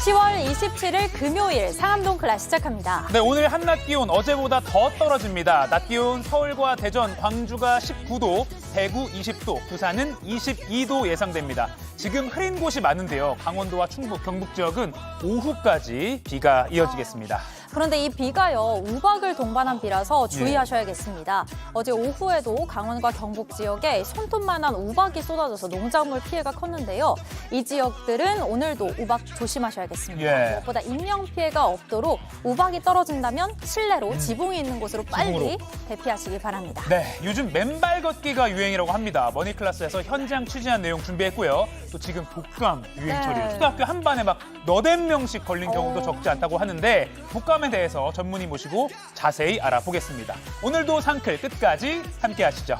10월 27일 금요일 상암동 클래스 시작합니다. 네, 오늘 한낮 기온 어제보다 더 떨어집니다. 낮 기온 서울과 대전, 광주가 19도, 대구 20도, 부산은 22도 예상됩니다. 지금 흐린 곳이 많은데요. 강원도와 충북, 경북 지역은 오후까지 비가 이어지겠습니다. 그런데 이 비가요, 우박을 동반한 비라서 주의하셔야겠습니다. 어제 오후에도 강원과 경북 지역에 손톱만한 우박이 쏟아져서 농작물 피해가 컸는데요. 이 지역들은 오늘도 우박 조심하셔야겠습니다. 무엇보다 인명 피해가 없도록 우박이 떨어진다면 실내로 지붕이 있는 곳으로 빨리 대피하시기 바랍니다. 네, 요즘 맨발 걷기가 유행이라고 합니다. 머니클래스에서 현장 취재한 내용 준비했고요. 또 지금 독감 유행철이에요. 초등학교 한 반에 막 너댓 명씩 걸린 경우도 적지 않다고 하는데 독감에 대해서 전문의 모시고 자세히 알아보겠습니다. 오늘도 상클 끝까지 함께 하시죠.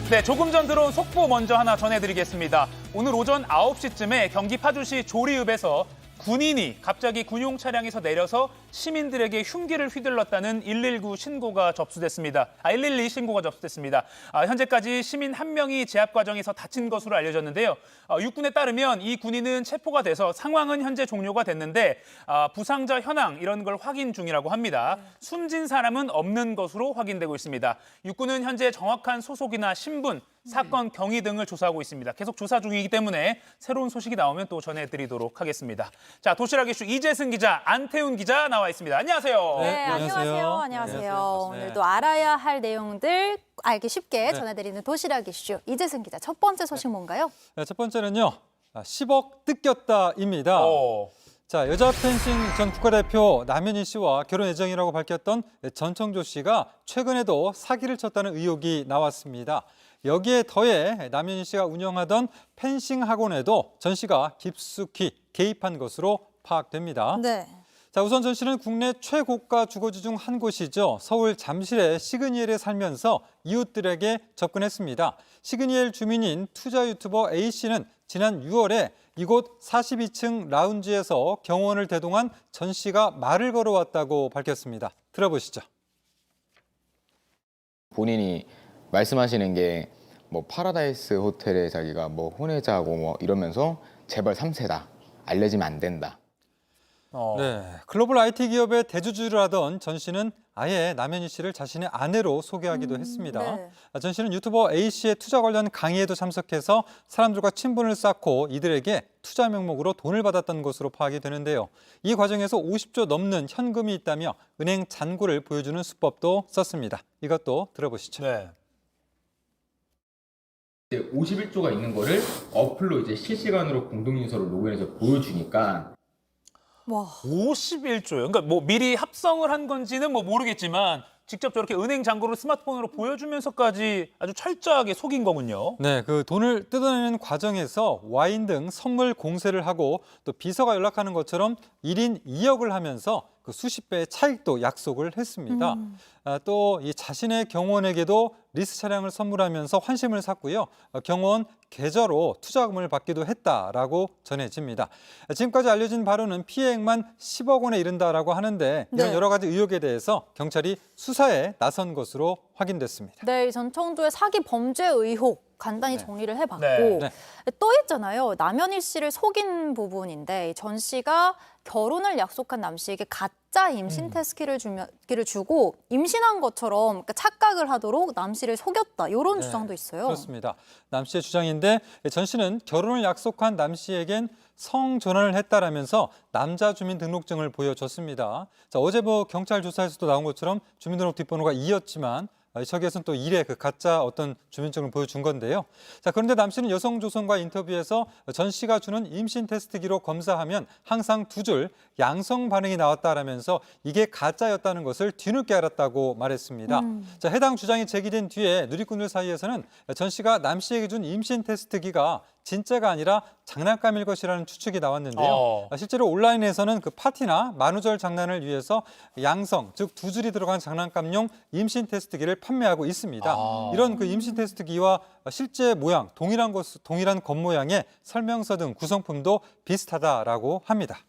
네, 조금 전 들어온 속보 먼저 하나 전해드리겠습니다. 오늘 오전 9시쯤에 경기 파주시 조리읍에서 군인이 갑자기 군용 차량에서 내려서 시민들에게 흉기를 휘둘렀다는 119 신고가 접수됐습니다. 112 신고가 접수됐습니다. 현재까지 시민 1명이 제압 과정에서 다친 것으로 알려졌는데요. 육군에 따르면 이 군인은 체포가 돼서 상황은 현재 종료가 됐는데 부상자 현황 이런 걸 확인 중이라고 합니다. 숨진 사람은 없는 것으로 확인되고 있습니다. 육군은 현재 정확한 소속이나 신분, 사건 경위 등을 조사하고 있습니다. 계속 조사 중이기 때문에 새로운 소식이 나오면 또 전해드리도록 하겠습니다. 자, 도시락 이슈 이재승 기자, 안태훈 기자 나와 있습니다. 안녕하세요. 네, 안녕하세요. 안녕하세요. 오늘도 알아야 할 내용들 알기 쉽게 전해드리는 도시락 이슈 이재승 기자. 첫 번째 소식 뭔가요? 네, 첫 번째는요. 10억 뜯겼다입니다. 자, 여자 펜싱 전 국가대표 남현희 씨와 결혼 예정이라고 밝혔던 전청조 씨가 최근에도 사기를 쳤다는 의혹이 나왔습니다. 여기에 더해 남현희 씨가 운영하던 펜싱 학원에도 전 씨가 깊숙이 개입한 것으로 파악됩니다. 네. 자, 우선 전 씨는 국내 최고가 주거지 중 한 곳이죠. 서울 잠실의 시그니엘에 살면서 이웃들에게 접근했습니다. 시그니엘 주민인 투자 유튜버 A 씨는 지난 6월에 이곳 42층 라운지에서 경호원을 대동한 전 씨가 말을 걸어왔다고 밝혔습니다. 들어보시죠. 본인이 말씀하시는 게 뭐 파라다이스 호텔에 자기가 뭐 혼외자고 뭐 이러면서 제발 3세다. 알려지면 안 된다. 네, 글로벌 IT 기업의 대주주를 하던 전 씨는 아예 남현희 씨를 자신의 아내로 소개하기도 했습니다. 네. 전 씨는 유튜버 A 씨의 투자 관련 강의에도 참석해서 사람들과 친분을 쌓고 이들에게 투자 명목으로 돈을 받았던 것으로 파악이 되는데요. 이 과정에서 50조 넘는 현금이 있다며 은행 잔고를 보여주는 수법도 썼습니다. 이것도 들어보시죠. 네. 51조가 있는 거를 어플로 이제 실시간으로 공동유서로 로그인해서 보여주니까 와. 51조요. 그러니까 뭐 미리 합성을 한 건지는 뭐 모르겠지만 직접 저렇게 은행 잔고를 스마트폰으로 보여주면서까지 아주 철저하게 속인 거군요. 네, 그 돈을 뜯어내는 과정에서 와인 등 선물 공세를 하고 또 비서가 연락하는 것처럼 1인 2역을 하면서 그 수십 배의 차익도 약속을 했습니다. 또 이 자신의 경호원에게도 리스 차량을 선물하면서 환심을 샀고요. 경호원 계좌로 투자금을 받기도 했다라고 전해집니다. 지금까지 알려진 바로는 피해액만 10억 원에 이른다라고 하는데 이런 여러 가지 의혹에 대해서 경찰이 수사에 나선 것으로 확인됐습니다. 네, 전청조의 사기 범죄 의혹 간단히 정리를 해봤고 네. 또 있잖아요. 남현희 씨를 속인 부분인데 전 씨가 결혼을 약속한 남 씨에게 가짜 임신 테스트키를 주고 임신한 것처럼 그러니까 착각을 하도록 남 씨를 속였다. 이런 주장도 있어요. 그렇습니다. 남 씨의 주장인데 전 씨는 결혼을 약속한 남 씨에겐 성전환을 했다라면서 남자 주민등록증을 보여줬습니다. 자, 어제 뭐 경찰 조사에서도 나온 것처럼 주민등록 뒷번호가 2였지만 저기에서는 또 1의 그 가짜 어떤 주민증을 보여준 건데요. 자, 그런데 남 씨는 여성조선과 인터뷰에서 전 씨가 주는 임신 테스트기로 검사하면 항상 2줄 양성 반응이 나왔다라면서 이게 가짜였다는 것을 뒤늦게 알았다고 말했습니다. 자, 해당 주장이 제기된 뒤에 누리꾼들 사이에서는 전 씨가 남 씨에게 준 임신 테스트기가 진짜가 아니라 장난감일 것이라는 추측이 나왔는데요. 실제로 온라인에서는 그 파티나 만우절 장난을 위해서 양성, 즉 2줄이 들어간 장난감용 임신 테스트기를 판매하고 있습니다. 이런 그 임신 테스트기와 실제 모양, 동일한 겉모양의 설명서 등 구성품도 비슷하다라고 합니다.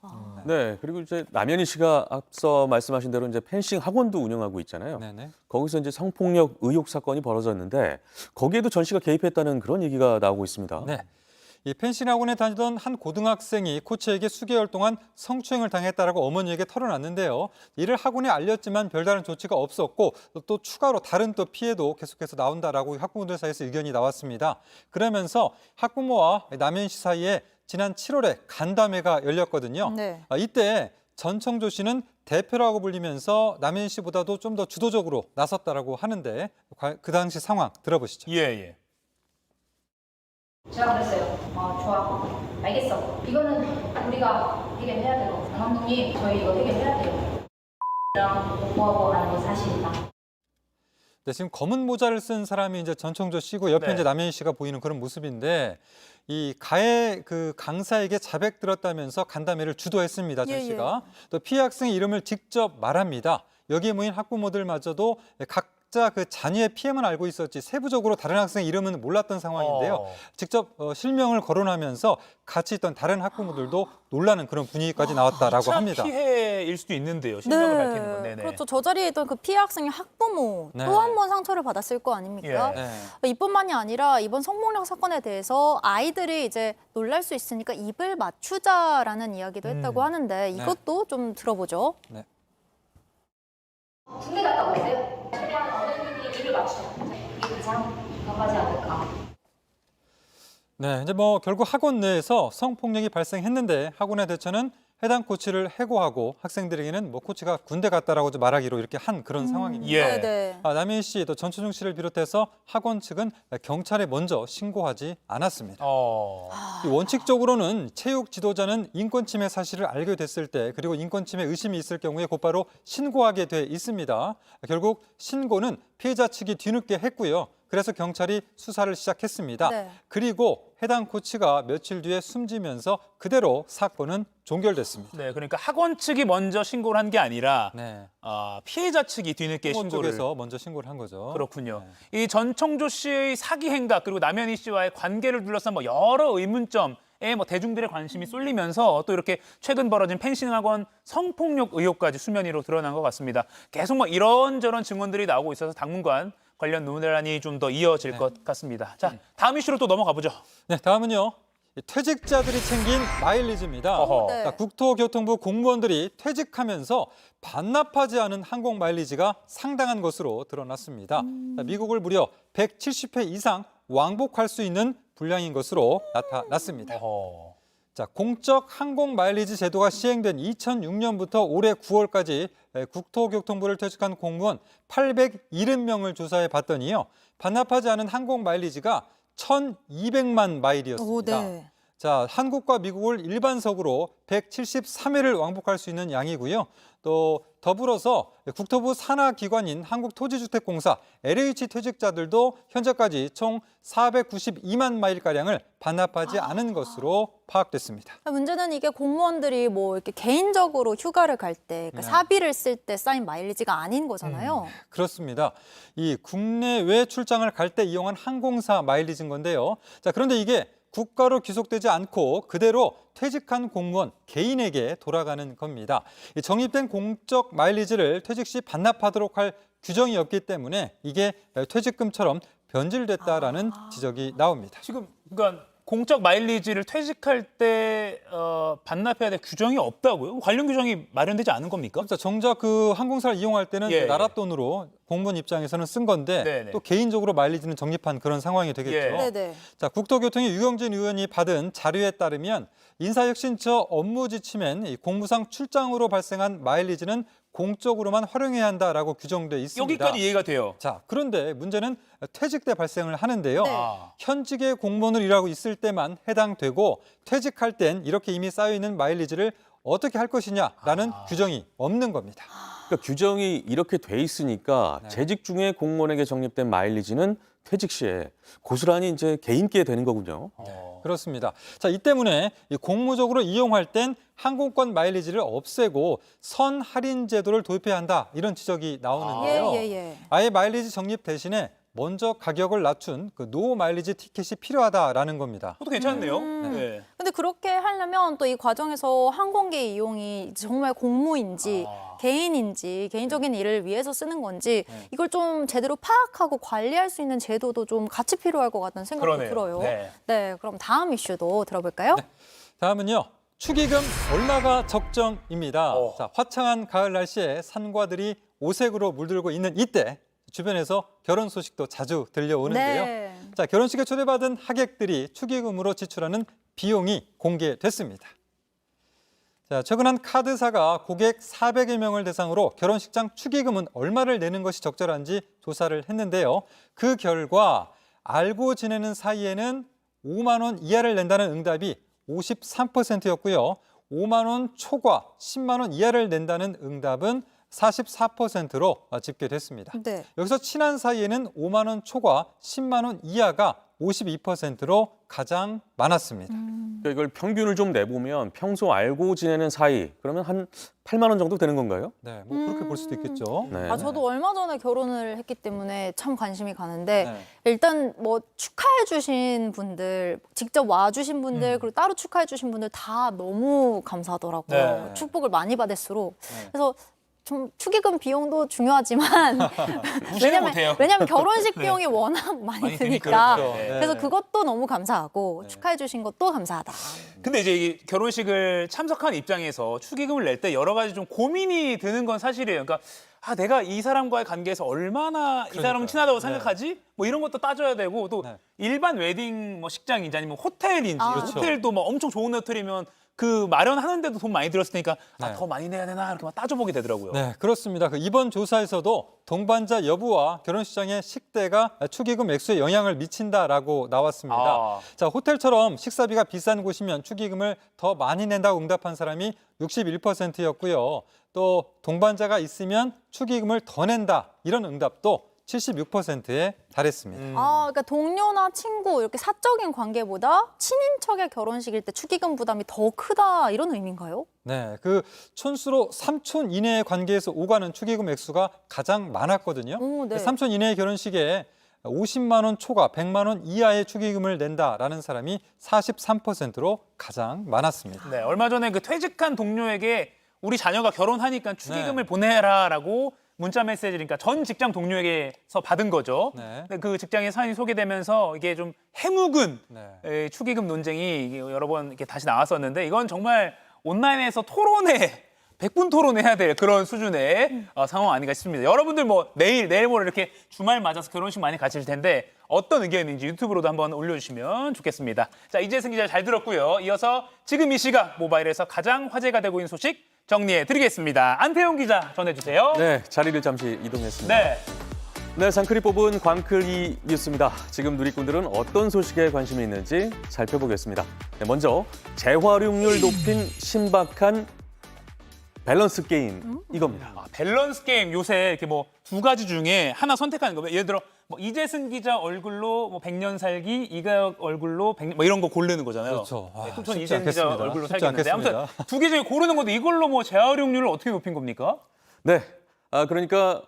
네, 그리고 이제 남현희 씨가 앞서 말씀하신 대로 이제 펜싱 학원도 운영하고 있잖아요. 네네. 거기서 이제 성폭력 의혹 사건이 벌어졌는데 거기에도 전 씨가 개입했다는 그런 얘기가 나오고 있습니다. 네. 이 펜싱 학원에 다니던 한 고등학생이 코치에게 수개월 동안 성추행을 당했다라고 어머니에게 털어놨는데요. 이를 학원에 알렸지만 별다른 조치가 없었고 또 추가로 다른 또 피해도 계속해서 나온다라고 학부모들 사이에서 의견이 나왔습니다. 그러면서 학부모와 남현 씨 사이에 지난 7월에 간담회가 열렸거든요. 네. 이때 전청조 씨는 대표라고 불리면서 남현 씨보다도 좀 더 주도적으로 나섰다라고 하는데 그 당시 상황 들어보시죠. 예, 예. 제가 그랬어요. 좋아. 알겠어. 이거는 우리가 해결해야 되고. 강 감독님, 저희 이거 해결해야 돼요. 랑 공부하고 하는 거 사실이다. 네, 지금 검은 모자를 쓴 사람이 이제 전청조 씨고 옆에 네. 이제 남현희 씨가 보이는 그런 모습인데 이 가해 그 강사에게 자백 들었다면서 간담회를 주도했습니다. 전 예, 씨가 또 피해 학생의 이름을 직접 말합니다. 여기에 모인 학부모들마저도 각자 그 자녀의 피해만 알고 있었지 세부적으로 다른 학생 이름은 몰랐던 상황인데요. 직접 실명을 거론하면서 같이 있던 다른 학부모들도 놀라는 그런 분위기까지 나왔다라고 차 합니다. 피해일 수도 있는데요. 실명을 밝히는 건. 네네. 그렇죠. 저 자리에 있던 그 피해 학생의 학부모 네. 또 한 번 상처를 받았을 거 아닙니까? 예. 네. 이뿐만이 아니라 이번 성폭력 사건에 대해서 아이들이 이제 놀랄 수 있으니까 입을 맞추자라는 이야기도 했다고 하는데 이것도 좀 들어보죠. 네. 군대 갔다 오세요? 최대한 어머님이 일을 맞추자. 이게 가장 강하지 않을까. 네, 이제 뭐 결국 학원 내에서 성폭력이 발생했는데 학원의 대처는 해당 코치를 해고하고 학생들에게는 뭐 코치가 군대 갔다라고 말하기로 이렇게 한 그런 상황입니다. 예. 네. 남현 씨, 또 전초중 씨를 비롯해서 학원 측은 경찰에 먼저 신고하지 않았습니다. 이 원칙적으로는 체육 지도자는 인권 침해 사실을 알게 됐을 때 그리고 인권 침해 의심이 있을 경우에 곧바로 신고하게 돼 있습니다. 결국 신고는 피해자 측이 뒤늦게 했고요. 그래서 경찰이 수사를 시작했습니다. 네. 그리고 해당 코치가 며칠 뒤에 숨지면서 그대로 사건은 종결됐습니다. 네, 그러니까 학원 측이 먼저 신고를 한 게 아니라 네. 피해자 측이 뒤늦게 학원 신고를. 쪽에서 먼저 신고를 한 거죠. 그렇군요. 이 전청조 씨의 사기 행각 그리고 남현희 씨와의 관계를 둘러싼 뭐 여러 의문점에 뭐 대중들의 관심이 쏠리면서 또 이렇게 최근 벌어진 펜싱 학원 성폭력 의혹까지 수면 위로 드러난 것 같습니다. 계속 뭐 이런저런 증언들이 나오고 있어서 당분간 관련 논란이 좀 더 이어질 것 같습니다. 자, 다음 이슈로 또 넘어가 보죠. 네, 다음은요. 퇴직자들이 챙긴 마일리지입니다. 어허. 네. 자, 국토교통부 공무원들이 퇴직하면서 반납하지 않은 항공 마일리지가 상당한 것으로 드러났습니다. 자, 미국을 무려 170회 이상 왕복할 수 있는 분량인 것으로 나타났습니다. 어허. 자, 공적 항공 마일리지 제도가 시행된 2006년부터 올해 9월까지 국토교통부를 퇴직한 공무원 870명을 조사해 봤더니요. 반납하지 않은 항공 마일리지가 1,200만 마일이었습니다. 네. 자, 한국과 미국을 일반석으로 173회를 왕복할 수 있는 양이고요. 또 더불어서 국토부 산하기관인 한국토지주택공사 LH 퇴직자들도 현재까지 총 492만 마일가량을 반납하지 않은 것으로 파악됐습니다. 문제는 이게 공무원들이 뭐 이렇게 개인적으로 휴가를 갈 때, 그러니까 네. 사비를 쓸 때 쌓인 마일리지가 아닌 거잖아요. 그렇습니다. 이 국내외 출장을 갈 때 이용한 항공사 마일리지인 건데요. 자, 그런데 이게 국가로 귀속되지 않고 그대로 퇴직한 공무원 개인에게 돌아가는 겁니다. 이 적립된 공적 마일리지를 퇴직 시 반납하도록 할 규정이 없기 때문에 이게 퇴직금처럼 변질됐다라는 지적이 나옵니다. 지금 그러니까 공적 마일리지를 퇴직할 때 반납해야 될 규정이 없다고요? 관련 규정이 마련되지 않은 겁니까? 그렇죠. 정작 그 항공사를 이용할 때는 예, 나라 예. 돈으로 공무원 입장에서는 쓴 건데 네네. 또 개인적으로 마일리지는 적립한 그런 상황이 되겠죠. 예. 네네. 자, 국토교통의 유경진 의원이 받은 자료에 따르면 인사혁신처 업무 지침엔 이 공무상 출장으로 발생한 마일리지는 공적으로만 활용해야 한다라고 규정돼 있습니다. 여기까지 이해가 돼요. 자, 그런데 문제는 퇴직 때 발생을 하는데요. 네. 현직의 공무원을 일하고 있을 때만 해당되고 퇴직할 땐 이렇게 이미 쌓여 있는 마일리지를 어떻게 할 것이냐라는 규정이 없는 겁니다. 그러니까 규정이 이렇게 돼 있으니까 재직 중에 공무원에게 적립된 마일리지는 퇴직 시에 고스란히 이제 개인께 되는 거군요. 그렇습니다. 자, 이 때문에 이 공무적으로 이용할 땐 항공권 마일리지를 없애고 선 할인 제도를 도입해야 한다 이런 지적이 나오는데요. 예. 아예 마일리지 적립 대신에 먼저 가격을 낮춘 그 노 마일리지 티켓이 필요하다라는 겁니다. 그것도 괜찮네요. 네. 근데 그렇게 하려면 또 이 과정에서 항공기 이용이 정말 공무인지 개인인지 개인적인 일을 위해서 쓰는 건지 이걸 좀 제대로 파악하고 관리할 수 있는 제도도 좀 같이 필요할 것 같다는 생각도 그러네요. 들어요. 네. 네, 그럼 다음 이슈도 들어볼까요? 다음은요. 축의금 얼마가 적정입니다. 자, 화창한 가을 날씨에 산과들이 오색으로 물들고 있는 이때 주변에서 결혼 소식도 자주 들려오는데요. 네. 자, 결혼식에 초대받은 하객들이 축의금으로 지출하는 비용이 공개됐습니다. 자, 최근 한 카드사가 고객 400여 명을 대상으로 결혼식장 축의금은 얼마를 내는 것이 적절한지 조사를 했는데요. 그 결과 알고 지내는 사이에는 5만 원 이하를 낸다는 응답이 53%였고요. 5만 원 초과 10만 원 이하를 낸다는 응답은 44%로 집계됐습니다. 네. 여기서 친한 사이에는 5만 원 초과 10만 원 이하가 52%로 가장 많았습니다. 그러니까 이걸 평균을 좀 내보면 평소 알고 지내는 사이 그러면 한 8만 원 정도 되는 건가요? 네, 뭐 그렇게 볼 수도 있겠죠. 네. 아, 저도 얼마 전에 결혼을 했기 때문에 참 관심이 가는데 네. 일단 뭐 축하해 주신 분들, 직접 와 주신 분들, 그리고 따로 축하해 주신 분들 다 너무 감사하더라고요. 네. 축복을 많이 받을수록. 그래서 좀 축의금 비용도 중요하지만 무시는 못해요. 왜냐면 결혼식 비용이 워낙 많이 많이 드니까. 그렇죠. 네. 그래서 그것도 너무 감사하고 축하해 주신 것도 감사하다. 근데 이제 이 결혼식을 참석한 입장에서 축의금을 낼 때 여러 가지 좀 고민이 드는 건 사실이에요. 그러니까 아, 내가 이 사람과의 관계에서 얼마나 이 사람은 친하다고 생각하지? 뭐 이런 것도 따져야 되고 또 일반 웨딩 뭐 식장인지 아니면 호텔인지 호텔도 뭐 엄청 좋은 호텔이면 그 마련하는데도 돈 많이 들었을 테니까 아, 더 많이 내야 되나 이렇게 막 따져보게 되더라고요. 네, 그렇습니다. 그 이번 조사에서도 동반자 여부와 결혼식장의 식대가 축의금 액수에 영향을 미친다라고 나왔습니다. 아. 자, 호텔처럼 식사비가 비싼 곳이면 축의금을 더 많이 낸다고 응답한 사람이 61%였고요. 또 동반자가 있으면 축의금을 더 낸다 이런 응답도 76%에 달했습니다. 아, 그러니까 동료나 친구 이렇게 사적인 관계보다 친인척의 결혼식일 때 축의금 부담이 더 크다 이런 의미인가요? 네, 그 촌수로 3촌 이내의 관계에서 오가는 축의금 액수가 가장 많았거든요. 오, 네. 3촌 이내의 결혼식에 50만 원 초과 100만 원 이하의 축의금을 낸다라는 사람이 43%로 가장 많았습니다. 네, 얼마 전에 그 퇴직한 동료에게 우리 자녀가 결혼하니까 축의금을 보내라라고 문자 메시지를 그러니까 전 직장 동료에게서 받은 거죠. 네. 근데 그 직장의 사연이 소개되면서 이게 좀 해묵은 네. 축의금 논쟁이 이게 여러 번 이렇게 다시 나왔었는데 이건 정말 온라인에서 토론회 100분 토론해야 될 그런 수준의 상황 아닌가 싶습니다. 여러분들 뭐 내일 모레 이렇게 주말 맞아서 결혼식 많이 가실 텐데 어떤 의견인지 유튜브로도 한번 올려주시면 좋겠습니다. 자, 이재승 기자 잘 들었고요. 이어서 지금 이 시각 모바일에서 가장 화제가 되고 있는 소식 정리해 드리겠습니다. 안태용 기자 전해주세요. 네, 자리를 잠시 이동했습니다. 네. 네, 상클이 뽑은 광클이 뉴스입니다. 지금 누리꾼들은 어떤 소식에 관심이 있는지 살펴보겠습니다. 네, 먼저 재활용률 높인 신박한 밸런스 게임 이겁니다. 아, 밸런스 게임 요새 이렇게 뭐 두 가지 중에 하나 선택하는 거예요. 예를 들어 뭐 이재승 기자 얼굴로 뭐 100년 살기, 이가혁 얼굴로 100년 뭐 이런 거 고르는 거잖아요. 그렇죠. 아, 네, 전 쉽지 이재승 기자 않겠습니다. 얼굴로 쉽지 살겠는데 아무튼 않겠습니다. 두 개 중에 고르는 건데 이걸로 뭐 재활용률을 어떻게 높인 겁니까? 네, 그러니까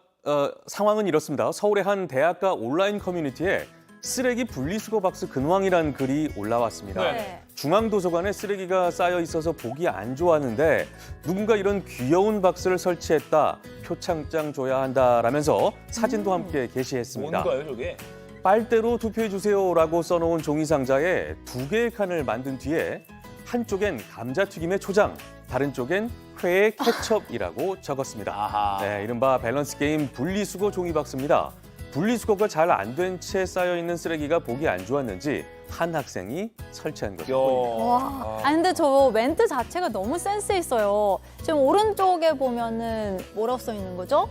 상황은 이렇습니다. 서울의 한 대학가 온라인 커뮤니티에 쓰레기 분리수거 박스 근황이란 글이 올라왔습니다. 네. 중앙도서관에 쓰레기가 쌓여 있어서 보기 안 좋았는데 누군가 이런 귀여운 박스를 설치했다. 표창장 줘야 한다라면서 사진도 함께 게시했습니다. 뭔가요, 저게? 빨대로 투표해주세요라고 써놓은 종이 상자에 2개의 칸을 만든 뒤에 한쪽엔 감자튀김의 초장, 다른 쪽엔 회의 케첩이라고 적었습니다. 아하. 네, 이른바 밸런스 게임 분리수거 종이박스입니다. 분리수거가 잘 안 된 채 쌓여있는 쓰레기가 보기 안 좋았는지 한 학생이 설치한 것으로 보입니다. 와, 아 근데 저 멘트 자체가 너무 센스 있어요. 지금 오른쪽에 보면은 뭐라고 써 있는 거죠?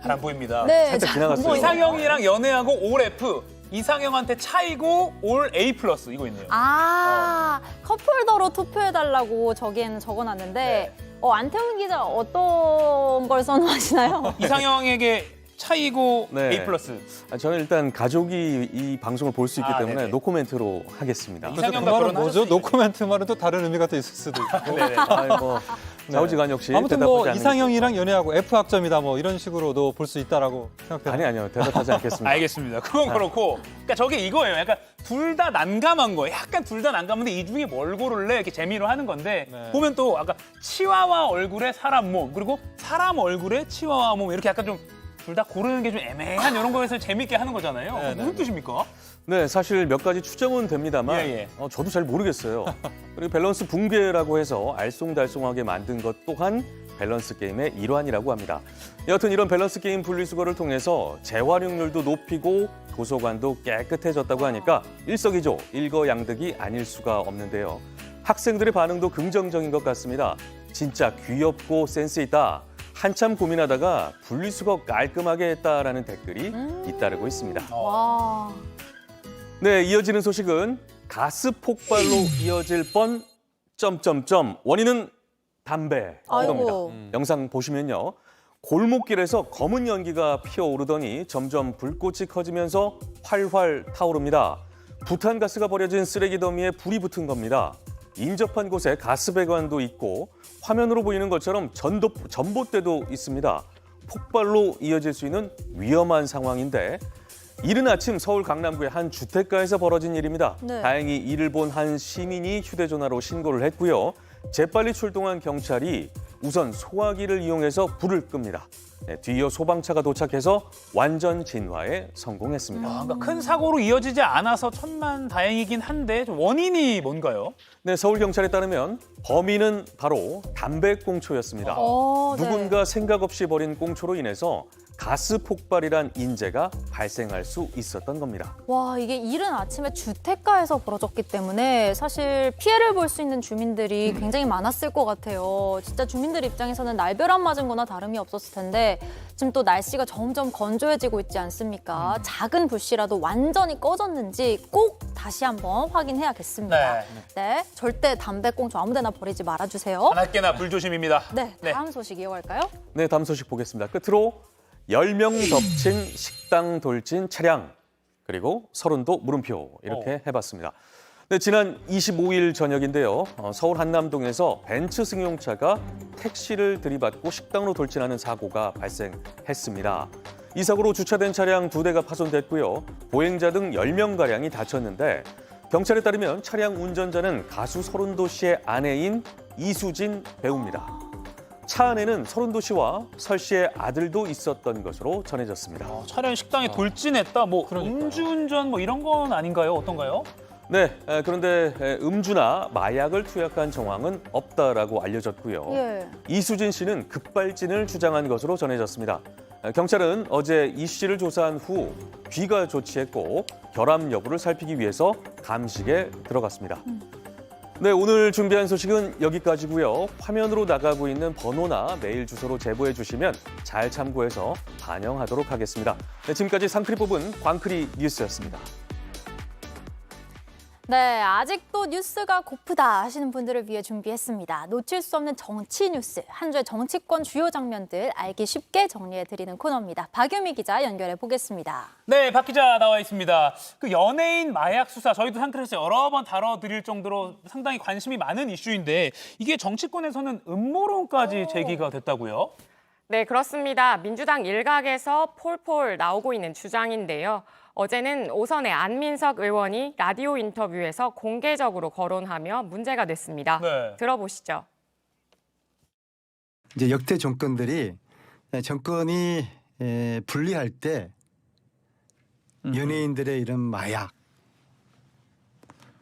잘 안 보입니다. 네, 살짝 잘 지나갔어요. 안 보이네요. 이상형이랑 연애하고 올 F, 이상형한테 차이고 올 A 플러스 이거 있네요. 아, 컵홀더로 투표해달라고 저기에는 적어놨는데 안태훈 기자 어떤 걸 선호하시나요? 이상형에게 차이고 네. A 플러스. 저는 일단 가족이 이 방송을 볼 수 있기 때문에 네네. 노코멘트로 하겠습니다. 이- 그래서 그 이상형과 말은 뭐죠? 결혼하셨으니까. 노코멘트 말은 또 다른 의미가 또 있을 수도 있고. 네네. 뭐 좌우지간 역시 아무튼 대답하지 뭐 않는 이상형이랑 연애하고 F 학점이다 뭐 이런 식으로도 볼 수 있다라고 생각해요. 아니요 대답하지 않겠습니다. 알겠습니다. 그건 그렇고, 그러니까 저게 이거예요. 약간 둘 다 난감한 거예요. 약간 둘 다 난감한데 이 중에 뭘 고를래? 이렇게 재미로 하는 건데 네. 보면 또 아까 치와와 얼굴에 사람 몸 그리고 사람 얼굴에 치와와 몸 이렇게 약간 좀 둘 다 고르는 게 좀 애매한 이런 거에서 재밌게 하는 거잖아요. 네, 무슨 네. 뜻입니까? 네, 사실 몇 가지 추정은 됩니다만 예. 저도 잘 모르겠어요. 그리고 밸런스 붕괴라고 해서 알쏭달쏭하게 만든 것 또한 밸런스 게임의 일환이라고 합니다. 여튼 이런 밸런스 게임 분리수거를 통해서 재활용률도 높이고 도서관도 깨끗해졌다고 하니까 일석이조, 일거양득이 아닐 수가 없는데요. 학생들의 반응도 긍정적인 것 같습니다. 진짜 귀엽고 센스 있다. 한참 고민하다가 분리수거 깔끔하게 했다라는 댓글이 잇따르고 있습니다. 와. 네, 이어지는 소식은 가스 폭발로 이어질 뻔 원인은 담배 이겁니다. 아이고. 영상 보시면요. 골목길에서 검은 연기가 피어오르더니 점점 불꽃이 커지면서 활활 타오릅니다. 부탄가스가 버려진 쓰레기 더미에 불이 붙은 겁니다. 인접한 곳에 가스배관도 있고 화면으로 보이는 것처럼 전봇대도 있습니다. 폭발로 이어질 수 있는 위험한 상황인데 이른 아침 서울 강남구의 한 주택가에서 벌어진 일입니다. 네. 다행히 이를 본 한 시민이 휴대전화로 신고를 했고요. 재빨리 출동한 경찰이 우선 소화기를 이용해서 불을 끕니다. 네, 뒤이어 소방차가 도착해서 완전 진화에 성공했습니다. 그러니까 큰 사고로 이어지지 않아서 천만다행이긴 한데 좀 원인이 뭔가요? 네, 서울경찰에 따르면 범인은 바로 담배꽁초였습니다. 네. 누군가 생각 없이 버린 꽁초로 인해서 가스 폭발이란 인재가 발생할 수 있었던 겁니다. 와, 이게 이른 아침에 주택가에서 벌어졌기 때문에 사실 피해를 볼 수 있는 주민들이 굉장히 많았을 것 같아요. 진짜 주민들 입장에서는 날벼락 맞은 거나 다름이 없었을 텐데 지금 또 날씨가 점점 건조해지고 있지 않습니까? 작은 불씨라도 완전히 꺼졌는지 꼭 다시 한번 확인해야겠습니다. 네, 절대 담배꽁초 아무데나 버리지 말아주세요. 하나깨나 불조심입니다. 네, 네. 다음 소식 이어갈까요? 네, 다음 소식 보겠습니다. 끝으로 10명 덮친 식당 돌진 차량, 그리고 서른도 물음표 이렇게 해봤습니다. 네, 지난 25일 저녁인데요. 서울 한남동에서 벤츠 승용차가 택시를 들이받고 식당으로 돌진하는 사고가 발생했습니다. 이 사고로 주차된 차량 2대가 파손됐고요. 보행자 등 10명가량이 다쳤는데 경찰에 따르면 차량 운전자는 가수 서른도 씨의 아내인 이수진 배우입니다. 차 안에는 서른도 씨와 설 씨의 아들도 있었던 것으로 전해졌습니다. 차량 식당에 돌진했다. 뭐 그러니까요. 음주운전 뭐 이런 건 아닌가요? 어떤가요? 네, 그런데 음주나 마약을 투약한 정황은 없다라고 알려졌고요. 예. 이수진 씨는 급발진을 주장한 것으로 전해졌습니다. 경찰은 어제 이 씨를 조사한 후 귀가 조치했고 결함 여부를 살피기 위해서 감식에 들어갔습니다. 네, 오늘 준비한 소식은 여기까지고요. 화면으로 나가고 있는 번호나 메일 주소로 제보해 주시면 잘 참고해서 반영하도록 하겠습니다. 네, 지금까지 상크리 뽑은 광크리 뉴스였습니다. 네, 아직도 뉴스가 고프다 하시는 분들을 위해 준비했습니다. 놓칠 수 없는 정치 뉴스, 한 주의 정치권 주요 장면들 알기 쉽게 정리해드리는 코너입니다. 박유미 기자 연결해 보겠습니다. 네, 박 기자 나와 있습니다. 그 연예인 마약 수사 저희도 상크에서 여러 번 다뤄드릴 정도로 상당히 관심이 많은 이슈인데 이게 정치권에서는 음모론까지 제기가 됐다고요? 네, 그렇습니다. 민주당 일각에서 폴폴 나오고 있는 주장인데요. 어제는 오선의 안민석 의원이 라디오 인터뷰에서 공개적으로 거론하며 문제가 됐습니다. 네. 들어보시죠. 이제 역대 정권들이 정권이 분리할 때 연예인들의 이런 마약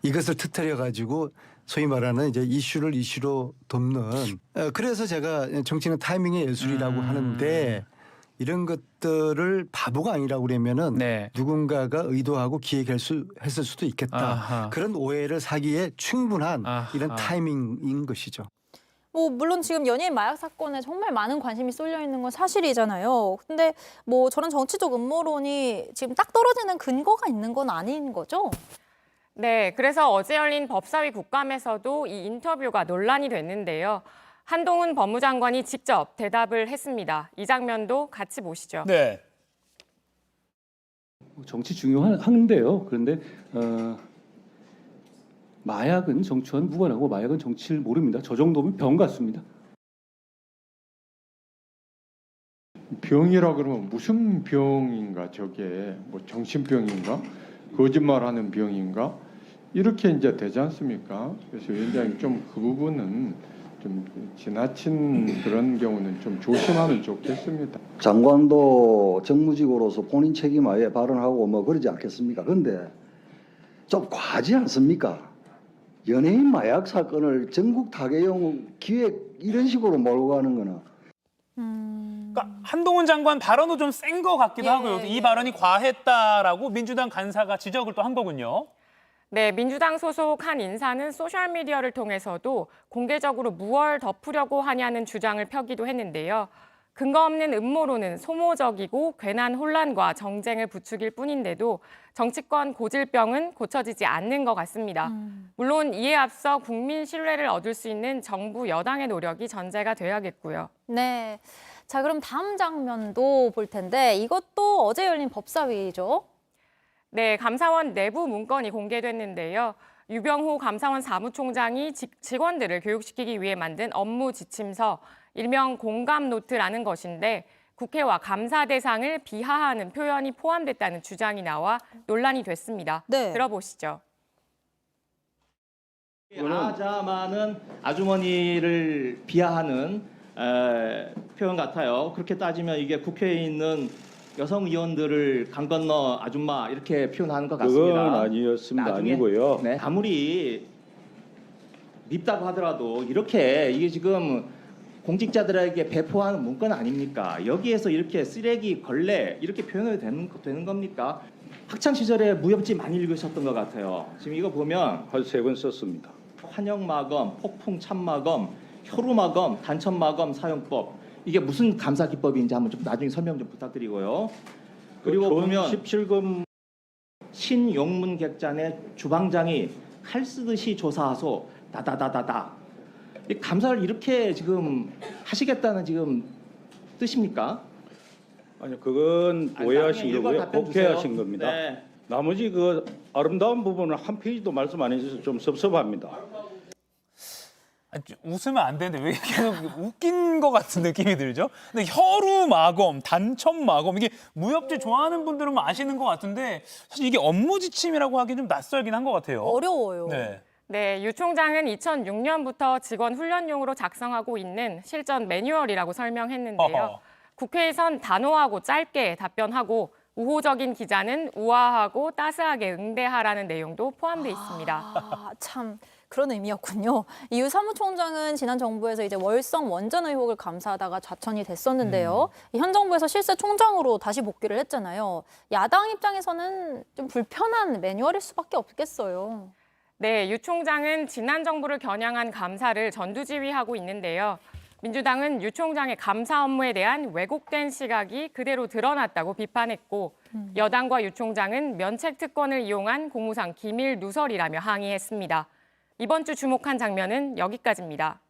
이것을 터뜨려 가지고 소위 말하는 이제 이슈로 돕는 그래서 제가 정치는 타이밍의 예술이라고 하는데 이런 것들을 바보가 아니라고 그러면은 네. 누군가가 의도하고 기획했을 수도 있겠다. 아하. 그런 오해를 사기에 충분한 아하. 이런 타이밍인 것이죠. 뭐 물론 지금 연예인 마약 사건에 정말 많은 관심이 쏠려 있는 건 사실이잖아요. 근데 뭐 저런 정치적 음모론이 지금 딱 떨어지는 근거가 있는 건 아닌 거죠? 네, 그래서 어제 열린 법사위 국감에서도 이 인터뷰가 논란이 됐는데요. 한동훈 법무장관이 직접 대답을 했습니다. 이 장면도 같이 보시죠. 네. 정치 중요한데요. 그런데 마약은 정치와는 무관하고 마약은 정치를 모릅니다. 저 정도면 병 같습니다. 병이라 그러면 무슨 병인가 저게 뭐 정신병인가 거짓말하는 병인가 이렇게 이제 되지 않습니까? 그래서 위원장님 좀 그 부분은 좀 지나친 그런 경우는 좀 조심하면 좋겠습니다. 장관도 정무직으로서 본인 책임하에 발언하고 뭐 그러지 않겠습니까? 그런데 좀 과하지 않습니까? 연예인 마약 사건을 전국 타개용 기획 이런 식으로 몰고 가는 거는 그러니까 한동훈 장관 발언도 좀 센 것 같기도 하고요. 이 발언이 과했다라고 민주당 간사가 지적을 또 한 거군요. 네, 민주당 소속 한 인사는 소셜미디어를 통해서도 공개적으로 무얼 덮으려고 하냐는 주장을 펴기도 했는데요. 근거 없는 음모론은 소모적이고 괜한 혼란과 정쟁을 부추길 뿐인데도 정치권 고질병은 고쳐지지 않는 것 같습니다. 물론 이에 앞서 국민 신뢰를 얻을 수 있는 정부 여당의 노력이 전제가 돼야겠고요. 네. 자, 그럼 다음 장면도 볼 텐데 이것도 어제 열린 법사위죠. 네, 감사원 내부 문건이 공개됐는데요. 유병호 감사원 사무총장이 직원들을 교육시키기 위해 만든 업무 지침서, 일명 공감노트라는 것인데 국회와 감사 대상을 비하하는 표현이 포함됐다는 주장이 나와 논란이 됐습니다. 네. 들어보시죠. 아자마는 아주머니를 비하하는 표현 같아요. 그렇게 따지면 이게 국회에 있는 여성 의원들을 강 건너 아줌마 이렇게 표현하는 것 같습니다. 그건 아니었습니다. 나중에, 아니고요. 네, 아무리 밉다고 하더라도 이렇게 이게 지금 공직자들에게 배포하는 문건 아닙니까? 여기에서 이렇게 쓰레기, 걸레 이렇게 표현이 되는 겁니까? 학창 시절에 무협지 많이 읽으셨던 것 같아요. 지금 이거 보면 한 3번 썼습니다. 환영마검, 폭풍참마검, 혈우마검, 단천마검 사용법 이게 무슨 감사 기법인지 한번 좀 나중에 설명 좀 부탁드리고요. 그리고 보면 17금 신용문객잔의 주방장이 칼 쓰듯이 조사하소 다다다다다. 이 감사를 이렇게 지금 하시겠다는 지금 뜻입니까? 아니 그건 오해하신 거고요. 오해하신 겁니다. 네. 나머지 그 아름다운 부분은 한 페이지도 말씀 안 해주셔서 좀 섭섭합니다. 웃으면 안 되는데 왜 계속 웃긴 것 같은 느낌이 들죠? 근데 혈우마검, 단천마검 이게 무협지 좋아하는 분들은 아시는 것 같은데 사실 이게 업무 지침이라고 하기 좀 낯설긴 한 것 같아요. 어려워요. 네. 네, 유 총장은 2006년부터 직원 훈련용으로 작성하고 있는 실전 매뉴얼이라고 설명했는데요. 어허. 국회에선 단호하고 짧게 답변하고 우호적인 기자는 우아하고 따스하게 응대하라는 내용도 포함되어 있습니다. 아, 참 그런 의미였군요. 이유 사무총장은 지난 정부에서 이제 월성 원전 의혹을 감사하다가 좌천이 됐었는데요. 현 정부에서 실세 총장으로 다시 복귀를 했잖아요. 야당 입장에서는 좀 불편한 매뉴얼일 수밖에 없겠어요. 네, 유 총장은 지난 정부를 겨냥한 감사를 전두지휘하고 있는데요. 민주당은 유 총장의 감사 업무에 대한 왜곡된 시각이 그대로 드러났다고 비판했고 여당과 유 총장은 면책 특권을 이용한 공무상 기밀 누설이라며 항의했습니다. 이번 주 주목한 장면은 여기까지입니다.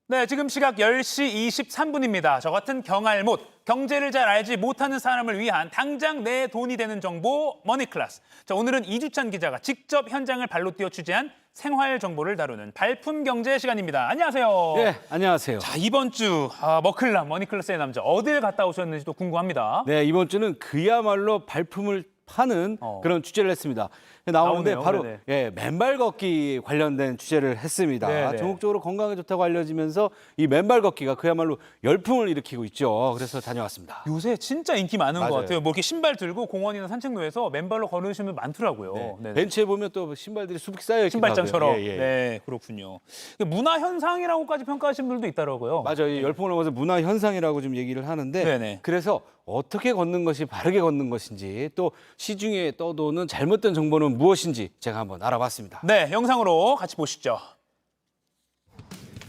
네, 지금 시각 10시 23분입니다. 저 같은 경알못, 경제를 잘 알지 못하는 사람을 위한 당장 내 돈이 되는 정보 머니클래스. 자, 오늘은 이주찬 기자가 직접 현장을 발로 뛰어 취재한 생활 정보를 다루는 발품 경제 시간입니다. 안녕하세요. 네, 안녕하세요. 자, 이번 주 머클남 머니클래스의 남자 어딜 갔다 오셨는지도 궁금합니다. 네, 이번 주는 그야말로 발품을 파는 그런 취재를 했습니다. 나오는데 나오네요. 바로 네네. 예, 맨발 걷기 관련된 주제를 했습니다. 네네. 전국적으로 건강에 좋다고 알려지면서 이 맨발 걷기가 그야말로 열풍을 일으키고 있죠. 그래서 다녀왔습니다. 요새 진짜 인기 많은 것 맞아요. 같아요. 뭐 이렇게 신발 들고 공원이나 산책로에서 맨발로 걸으시는 분 많더라고요. 네. 네네. 벤치에 보면 또 신발들이 수북히 쌓여 있기도 신발장처럼. 하고요. 예, 예. 네, 그렇군요. 문화 현상이라고까지 평가하시는 분들도 있더라고요. 맞아요. 이 열풍을 넘어서 문화 현상이라고 좀 얘기를 하는데 네네. 그래서 어떻게 걷는 것이 바르게 걷는 것인지 또 시중에 떠도는 잘못된 정보는 무엇인지 제가 한번 알아봤습니다. 네, 영상으로 같이 보시죠.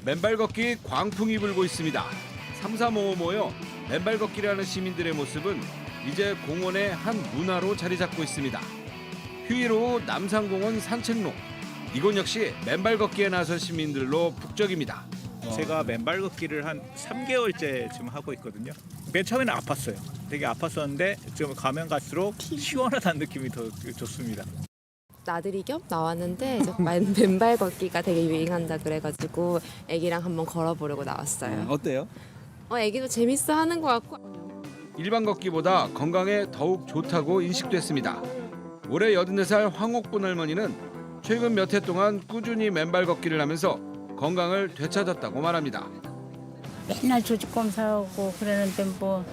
맨발 걷기 광풍이 불고 있습니다. 삼삼오오 모여 맨발 걷기를 하는 시민들의 모습은 이제 공원의 한 문화로 자리 잡고 있습니다. 휴일 오후 남산공원 산책로. 이곳 역시 맨발 걷기에 나선 시민들로 북적입니다. 제가 맨발 걷기를 한 3개월째 지금 하고 있거든요. 맨 처음에는 아팠어요. 되게 아팠었는데 지금 가면 갈수록 시원하다는 느낌이 더 좋습니다. 나들이 겸 나왔는데 맨발 걷기가 되게 유행한다 그래가지고 애기랑 한번 걸어보려고 나왔어요. 어때요? 애기도 재밌어 하는 것 같고. 일반 걷기보다 건강에 더욱 좋다고 인식됐습니다. 올해 84살 황옥분 할머니는 최근 몇 해 동안 꾸준히 맨발 걷기를 하면서 건강을 되찾았다고 말합니다. 맨날 조직 검사하고 그러는데 뭐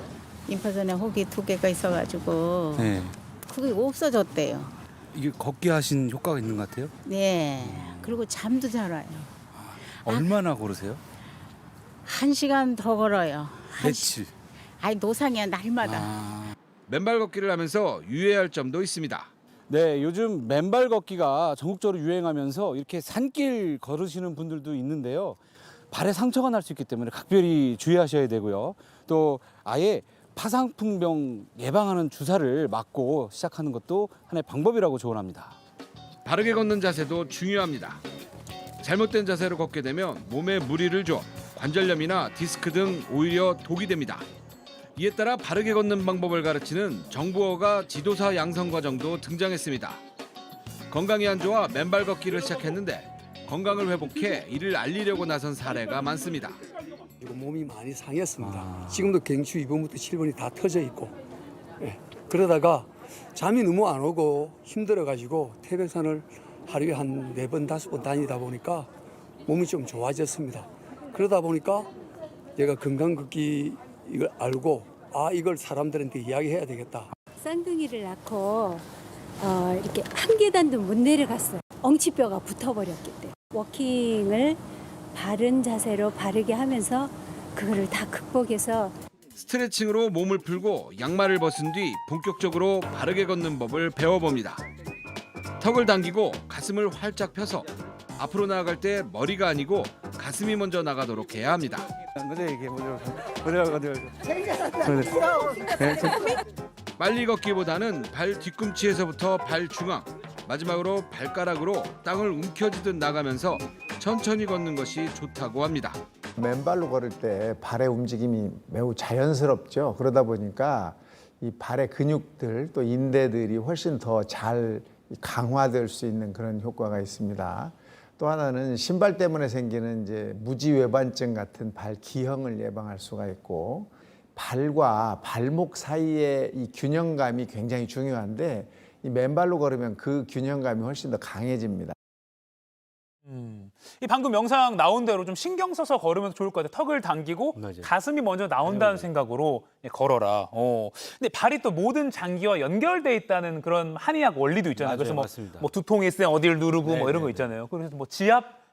임파선에 혹이 2개가 있어가지고 네. 그게 없어졌대요. 이게 걷기 하신 효과가 있는 것 같아요? 네. 그리고 잠도 잘 와요. 얼마나 걸으세요? 1시간 더 걸어요. 며칠? 아니 노상이야 날마다. 맨발 걷기를 하면서 유의할 점도 있습니다. 네, 요즘 맨발 걷기가 전국적으로 유행하면서 이렇게 산길 걸으시는 분들도 있는데요. 발에 상처가 날 수 있기 때문에 각별히 주의하셔야 되고요. 또 아예 파상풍병 예방하는 주사를 맞고 시작하는 것도 하나의 방법이라고 조언합니다. 바르게 걷는 자세도 중요합니다. 잘못된 자세로 걷게 되면 몸에 무리를 줘 관절염이나 디스크 등 오히려 독이 됩니다. 이에 따라 바르게 걷는 방법을 가르치는 정부어가 지도사 양성 과정도 등장했습니다. 건강이 안 좋아 맨발 걷기를 시작했는데 건강을 회복해 이를 알리려고 나선 사례가 많습니다. 이거 몸이 많이 상했습니다. 지금도 경추 2번부터 7번이 다 터져 있고 그러다가 잠이 너무 안 오고 힘들어가지고 태백산을 하루에 한 4번, 5번 다니다 보니까 몸이 좀 좋아졌습니다. 그러다 보니까 얘가 건강 걷기 이걸 알고 이걸 사람들한테 이야기해야 되겠다. 쌍둥이를 낳고 이렇게 한 계단도 못 내려갔어요. 엉치뼈가 붙어버렸기 때문에 워킹을 바른 자세로 바르게 하면서 그거를 다 극복해서 스트레칭으로 몸을 풀고 양말을 벗은 뒤 본격적으로 바르게 걷는 법을 배워봅니다. 턱을 당기고 가슴을 활짝 펴서 앞으로 나아갈 때 머리가 아니고 가슴이 먼저 나가도록 해야 합니다. 빨리 걷기보다는 발 뒤꿈치에서부터 발 중앙, 마지막으로 발가락으로 땅을 움켜쥐듯 나가면서 천천히 걷는 것이 좋다고 합니다. 맨발로 걸을 때 발의 움직임이 매우 자연스럽죠. 그러다 보니까 이 발의 근육들 또 인대들이 훨씬 더 잘 강화될 수 있는 그런 효과가 있습니다. 또 하나는 신발 때문에 생기는 이제 무지외반증 같은 발 기형을 예방할 수가 있고 발과 발목 사이의 이 균형감이 굉장히 중요한데 이 맨발로 걸으면 그 균형감이 훨씬 더 강해집니다. 이 방금 영상 나온 대로 좀 신경 써서 걸으면 좋을 것 같아요. 턱을 당기고 가슴이 먼저 나온다는 생각으로 걸어라. 근데 발이 또 모든 장기와 연결돼 있다는 그런 한의학 원리도 있잖아요. 그래서 뭐 두통이 있을 때 어디를 누르고 뭐 이런 거 있잖아요. 그래서 뭐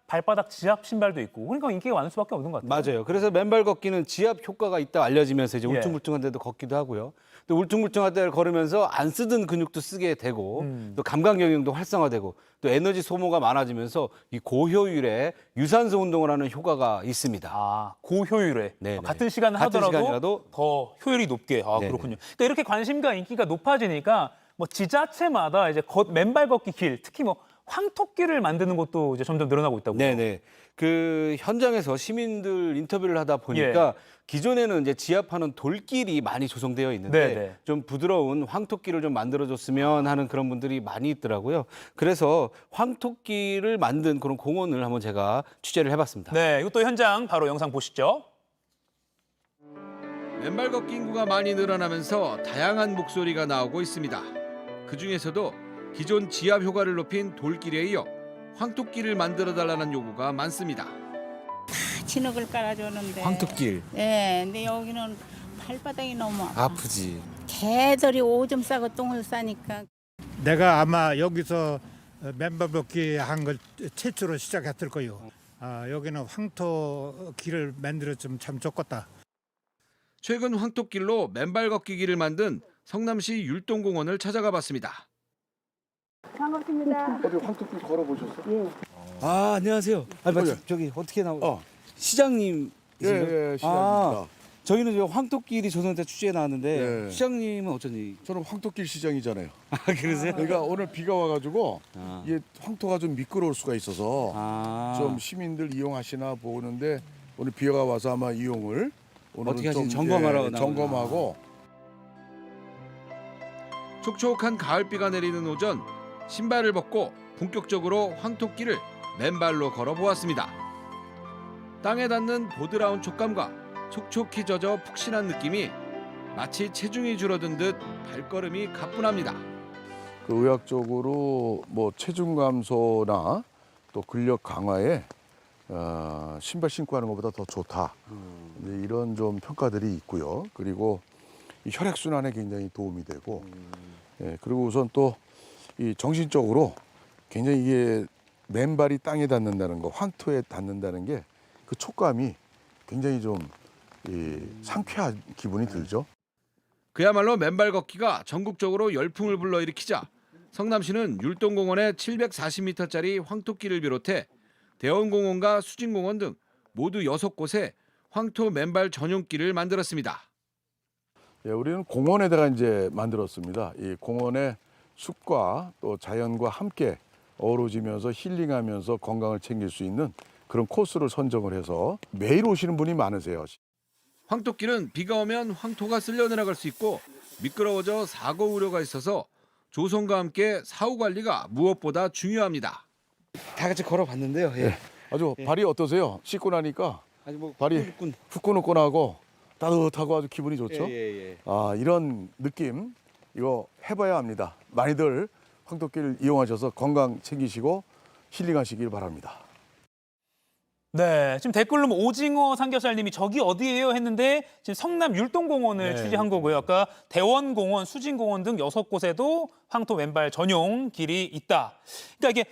발바닥 지압 신발도 있고 그러니까 인기가 많을 수밖에 없는 것 같아요. 맞아요. 그래서 맨발 걷기는 지압 효과가 있다고 알려지면서 이제 예. 울퉁불퉁한 데도 걷기도 하고요. 또 울퉁불퉁한 데를 걸으면서 안 쓰던 근육도 쓰게 되고 또 감각 영역도 활성화되고 또 에너지 소모가 많아지면서 이 고효율의 유산소 운동을 하는 효과가 있습니다. 고효율에 같은 시간을 하더라도 더 효율이 높게. 그렇군요. 그러니까 이렇게 관심과 인기가 높아지니까 뭐 지자체마다 이제 맨발 걷기 길, 특히 뭐 황토길을 만드는 것도 이제 점점 늘어나고 있다고요. 네네. 그 현장에서 시민들 인터뷰를 하다 보니까 기존에는 이제 지압하는 돌길이 많이 조성되어 있는데 좀 부드러운 황토길을 좀 만들어줬으면 하는 그런 분들이 많이 있더라고요. 그래서 황토길을 만든 그런 공원을 한번 제가 취재를 해봤습니다. 네, 이것도 현장 바로 영상 보시죠. 맨발 걷기 인구가 많이 늘어나면서 다양한 목소리가 나오고 있습니다. 그중에서도 기존 지압 효과를 높인 돌길에 이어 황토길을 만들어달라는 요구가 많습니다. 진흙을 깔아줬는데. 황토길. 네, 근데 여기는 발바닥이 너무 아프지. 개들이 오줌 싸고 똥을 싸니까. 내가 아마 여기서 맨발 걷기 한 걸 최초로 시작했을 거요. 여기는 황토 길을 만들었으면 참 좋겠다. 최근 황토길로 맨발 걷기 길을 만든 성남시 율동공원을 찾아가 봤습니다. 반갑습니다. 어디 황토길 걸어보셨어? 예. 아, 안녕하세요. 아, 맞지? 저기 어떻게 시장님. 예, 시장입니다. 저희는 저 황토길이 조선때 취재에 나왔는데 예. 시장님은 어쩐지? 저는 황토길 시장이잖아요. 아, 그러세요? 그러니까 오늘 비가 와가지고 이게 황토가 좀 미끄러울 수가 있어서 좀 시민들 이용하시나 보는데 오늘 비가 와서 아마 이용을 오늘 어떻게 좀 하시는지 점검하러 예, 나오나. 점검하고. 촉촉한 가을비가 내리는 오전 신발을 벗고 본격적으로 황토길을 맨발로 걸어보았습니다. 땅에 닿는 보드라운 촉감과 촉촉히 젖어 푹신한 느낌이 마치 체중이 줄어든 듯 발걸음이 가뿐합니다. 그 의학적으로 뭐 체중 감소나 또 근력 강화에 신발 신고 하는 것보다 더 좋다. 네, 이런 좀 평가들이 있고요. 그리고 이 혈액 순환에 굉장히 도움이 되고, 예, 그리고 우선 또 이 정신적으로 굉장히 이게 맨발이 땅에 닿는다는 거, 황토에 닿는다는 게 그 촉감이 굉장히 좀 상쾌한 기분이 들죠. 그야말로 맨발 걷기가 전국적으로 열풍을 불러일으키자 성남시는 율동공원에 740m짜리 황토길을 비롯해 대원공원과 수진공원 등 모두 6곳에 황토 맨발 전용길을 만들었습니다. 예, 우리는 공원에다가 이제 만들었습니다. 이 공원의 숲과 또 자연과 함께 어우러지면서 힐링하면서 건강을 챙길 수 있는 그런 코스를 선정을 해서 매일 오시는 분이 많으세요. 황토길은 비가 오면 황토가 쓸려 내려갈 수 있고 미끄러워져 사고 우려가 있어서 조성과 함께 사후 관리가 무엇보다 중요합니다. 다 같이 걸어봤는데요. 예. 아주 발이 어떠세요? 씻고 나니까 아주 뭐 발이 후끈후끈하고 따뜻하고 아주 기분이 좋죠? 예. 이런 느낌 이거 해봐야 합니다. 많이들 황토길 이용하셔서 건강 챙기시고 힐링하시길 바랍니다. 네, 지금 댓글로 뭐 오징어 삼겹살님이 저기 어디예요 했는데 지금 성남 율동공원을 네. 취재한 거고요. 아까 대원공원, 수진공원 등 6곳에도 황토 맨발 전용 길이 있다. 그러니까 이게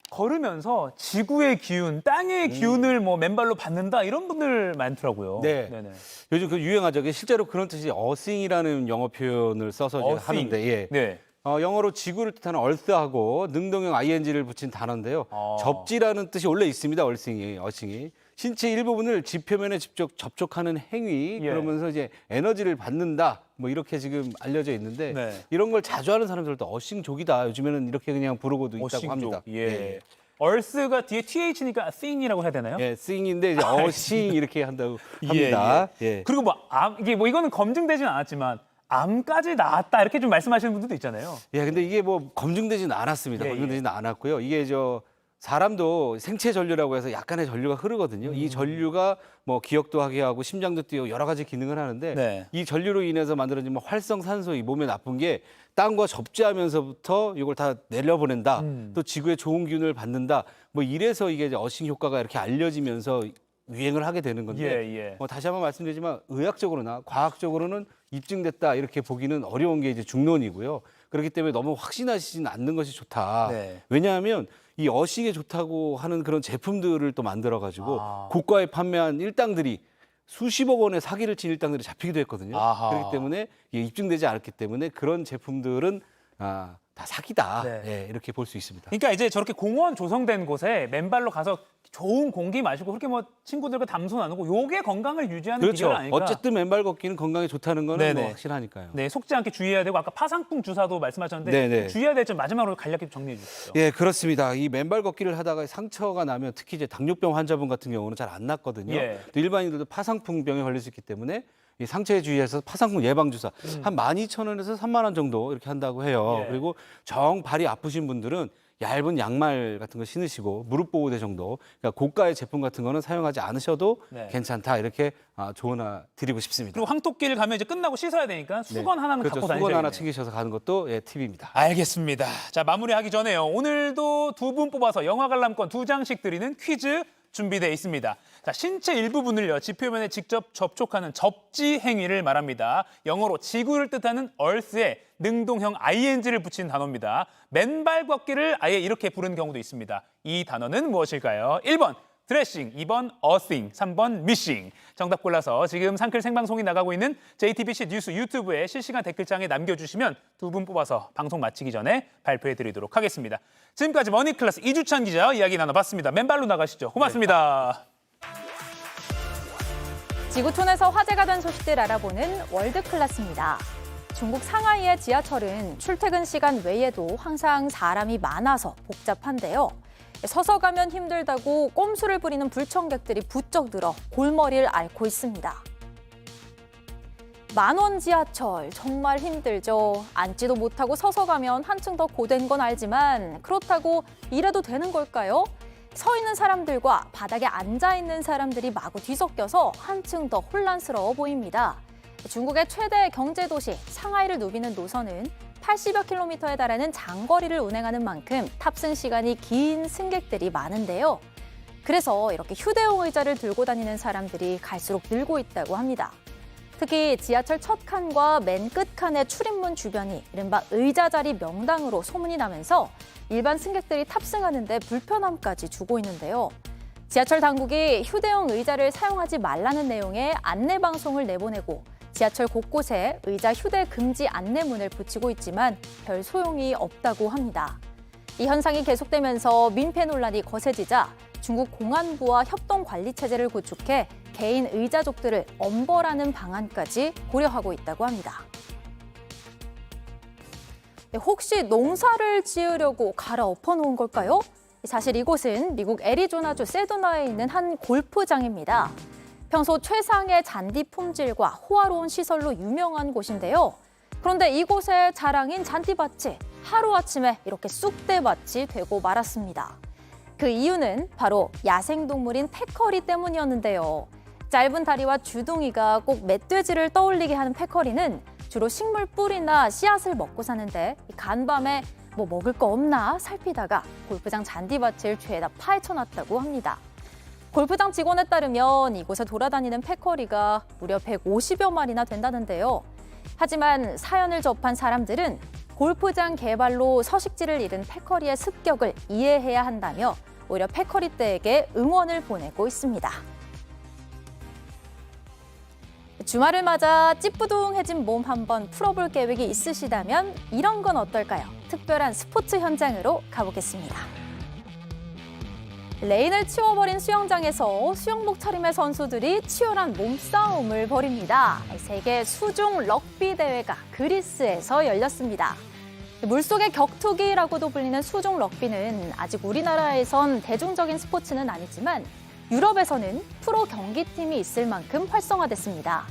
걸으면서 지구의 기운, 땅의 기운을 뭐 맨발로 받는다 이런 분들 많더라고요. 네. 네네. 요즘 그 유행하죠. 실제로 그런 뜻이 어싱이라는 영어 표현을 써서 이제 어싱. 하는데, 예. 네. 영어로 지구를 뜻하는 earth하고 능동형 ing를 붙인 단어인데요. 접지라는 뜻이 원래 있습니다. 어싱이. 신체 일부분을 지표면에 직접 접촉하는 행위, 예. 그러면서 이제 에너지를 받는다. 뭐 이렇게 지금 알려져 있는데 네. 이런 걸 자주 하는 사람들도 어싱족이다. 요즘에는 이렇게 그냥 부르고도 있다고 어싱족. 합니다. 예. 얼스가 뒤에 TH니까 thing이라고 해야 되나요? 예, thing인데 이제 어싱 이렇게 한다고 합니다. 예. 그리고 뭐 이게 뭐 이거는 검증되진 않았지만 암까지 나았다 이렇게 좀 말씀하시는 분들도 있잖아요. 예, 근데 이게 뭐 검증되지는 않았습니다. 예, 검증되지는 않았고요. 이게 사람도 생체 전류라고 해서 약간의 전류가 흐르거든요. 이 전류가 뭐 기억도 하게 하고 심장도 뛰고 여러 가지 기능을 하는데 네. 이 전류로 인해서 만들어진 활성산소, 이 몸에 나쁜 게 땅과 접지하면서부터 이걸 다 내려보낸다. 또 지구의 좋은 기운을 받는다. 뭐 이래서 이게 이제 어싱 효과가 이렇게 알려지면서 유행을 하게 되는 건데 다시 한번 말씀드리지만 의학적으로나 과학적으로는 입증됐다 이렇게 보기는 어려운 게 이제 중론이고요. 그렇기 때문에 너무 확신하시진 않는 것이 좋다. 네. 왜냐하면 이 어싱에 좋다고 하는 그런 제품들을 또 만들어가지고 고가에 판매한 일당들이 수십억 원의 사기를 친 일당들이 잡히기도 했거든요. 아하. 그렇기 때문에 이게 입증되지 않았기 때문에 그런 제품들은 다 사기다. 네. 예, 이렇게 볼 수 있습니다. 그러니까 이제 저렇게 공원 조성된 곳에 맨발로 가서 좋은 공기 마시고 그렇게 뭐 친구들과 담소 나누고 요게 건강을 유지하는 그렇죠. 비결 아닐까? 어쨌든 맨발 걷기는 건강에 좋다는 거는 네네. 뭐 확실하니까요. 네, 속지 않게 주의해야 되고 아까 파상풍 주사도 말씀하셨는데 네네. 주의해야 될 점 마지막으로 간략히 정리해 주시죠. 예, 그렇습니다. 이 맨발 걷기를 하다가 상처가 나면 특히 이제 당뇨병 환자분 같은 경우는 잘 안 낫거든요. 예. 또 일반인들도 파상풍병에 걸릴 수 있기 때문에 이 상처에 주의해서 파상풍 예방 주사 한 12,000원에서 3만 원 정도 이렇게 한다고 해요. 예. 그리고 정 발이 아프신 분들은 얇은 양말 같은 거 신으시고 무릎 보호대 정도, 그러니까 고가의 제품 같은 거는 사용하지 않으셔도 네. 괜찮다 이렇게 조언 드리고 싶습니다. 그리고 황토끼를 가면 이제 끝나고 씻어야 되니까 수건 하나는 그렇죠. 갖고 수건 다니셔야겠네요. 하나 챙기셔서 가는 것도 팁입니다. 알겠습니다. 자, 마무리하기 전에요. 오늘도 2분 뽑아서 영화 관람권 2장씩 드리는 퀴즈 준비되어 있습니다. 자, 신체 일부분을요, 지표면에 직접 접촉하는 접지 행위를 말합니다. 영어로 지구를 뜻하는 earth에 능동형 ing를 붙인 단어입니다. 맨발 걷기를 아예 이렇게 부르는 경우도 있습니다. 이 단어는 무엇일까요? 1번 드레싱, 2번 어싱, 3번 미싱. 정답 골라서 지금 상클 생방송이 나가고 있는 JTBC 뉴스 유튜브에 실시간 댓글창에 남겨주시면 2분 뽑아서 방송 마치기 전에 발표해드리도록 하겠습니다. 지금까지 머니클래스 이주찬 기자 이야기 나눠봤습니다. 맨발로 나가시죠. 고맙습니다. 지구촌에서 화제가 된 소식들 알아보는 월드클래스입니다. 중국 상하이의 지하철은 출퇴근 시간 외에도 항상 사람이 많아서 복잡한데요. 서서 가면 힘들다고 꼼수를 부리는 불청객들이 부쩍 늘어 골머리를 앓고 있습니다. 10,000원 지하철 정말 힘들죠. 앉지도 못하고 서서 가면 한층 더 고된 건 알지만 그렇다고 이래도 되는 걸까요? 서 있는 사람들과 바닥에 앉아 있는 사람들이 마구 뒤섞여서 한층 더 혼란스러워 보입니다. 중국의 최대 경제도시 상하이를 누비는 노선은 80여 킬로미터에 달하는 장거리를 운행하는 만큼 탑승 시간이 긴 승객들이 많은데요. 그래서 이렇게 휴대용 의자를 들고 다니는 사람들이 갈수록 늘고 있다고 합니다. 특히 지하철 첫 칸과 맨 끝 칸의 출입문 주변이 이른바 의자 자리 명당으로 소문이 나면서 일반 승객들이 탑승하는 데 불편함까지 주고 있는데요. 지하철 당국이 휴대용 의자를 사용하지 말라는 내용의 안내 방송을 내보내고 지하철 곳곳에 의자 휴대 금지 안내문을 붙이고 있지만 별 소용이 없다고 합니다. 이 현상이 계속되면서 민폐 논란이 거세지자 중국 공안부와 협동관리체제를 구축해 개인 의자족들을 엄벌하는 방안까지 고려하고 있다고 합니다. 혹시 농사를 지으려고 갈아엎어 놓은 걸까요? 사실 이곳은 미국 애리조나주 세도나에 있는 한 골프장입니다. 평소 최상의 잔디 품질과 호화로운 시설로 유명한 곳인데요. 그런데 이곳의 자랑인 잔디밭이 하루아침에 이렇게 쑥대밭이 되고 말았습니다. 그 이유는 바로 야생동물인 패커리 때문이었는데요. 짧은 다리와 주둥이가 꼭 멧돼지를 떠올리게 하는 패커리는 주로 식물 뿌리나 씨앗을 먹고 사는데 간밤에 뭐 먹을 거 없나 살피다가 골프장 잔디밭을 죄다 파헤쳐놨다고 합니다. 골프장 직원에 따르면 이곳에 돌아다니는 패커리가 무려 150여 마리나 된다는데요. 하지만 사연을 접한 사람들은 골프장 개발로 서식지를 잃은 패커리의 습격을 이해해야 한다며 오히려 패커리떼에게 응원을 보내고 있습니다. 주말을 맞아 찌뿌둥해진 몸 한번 풀어볼 계획이 있으시다면 이런 건 어떨까요? 특별한 스포츠 현장으로 가보겠습니다. 레인을 치워버린 수영장에서 수영복 차림의 선수들이 치열한 몸싸움을 벌입니다. 세계 수중 럭비 대회가 그리스에서 열렸습니다. 물속의 격투기라고도 불리는 수중 럭비는 아직 우리나라에선 대중적인 스포츠는 아니지만 유럽에서는 프로 경기팀이 있을 만큼 활성화됐습니다.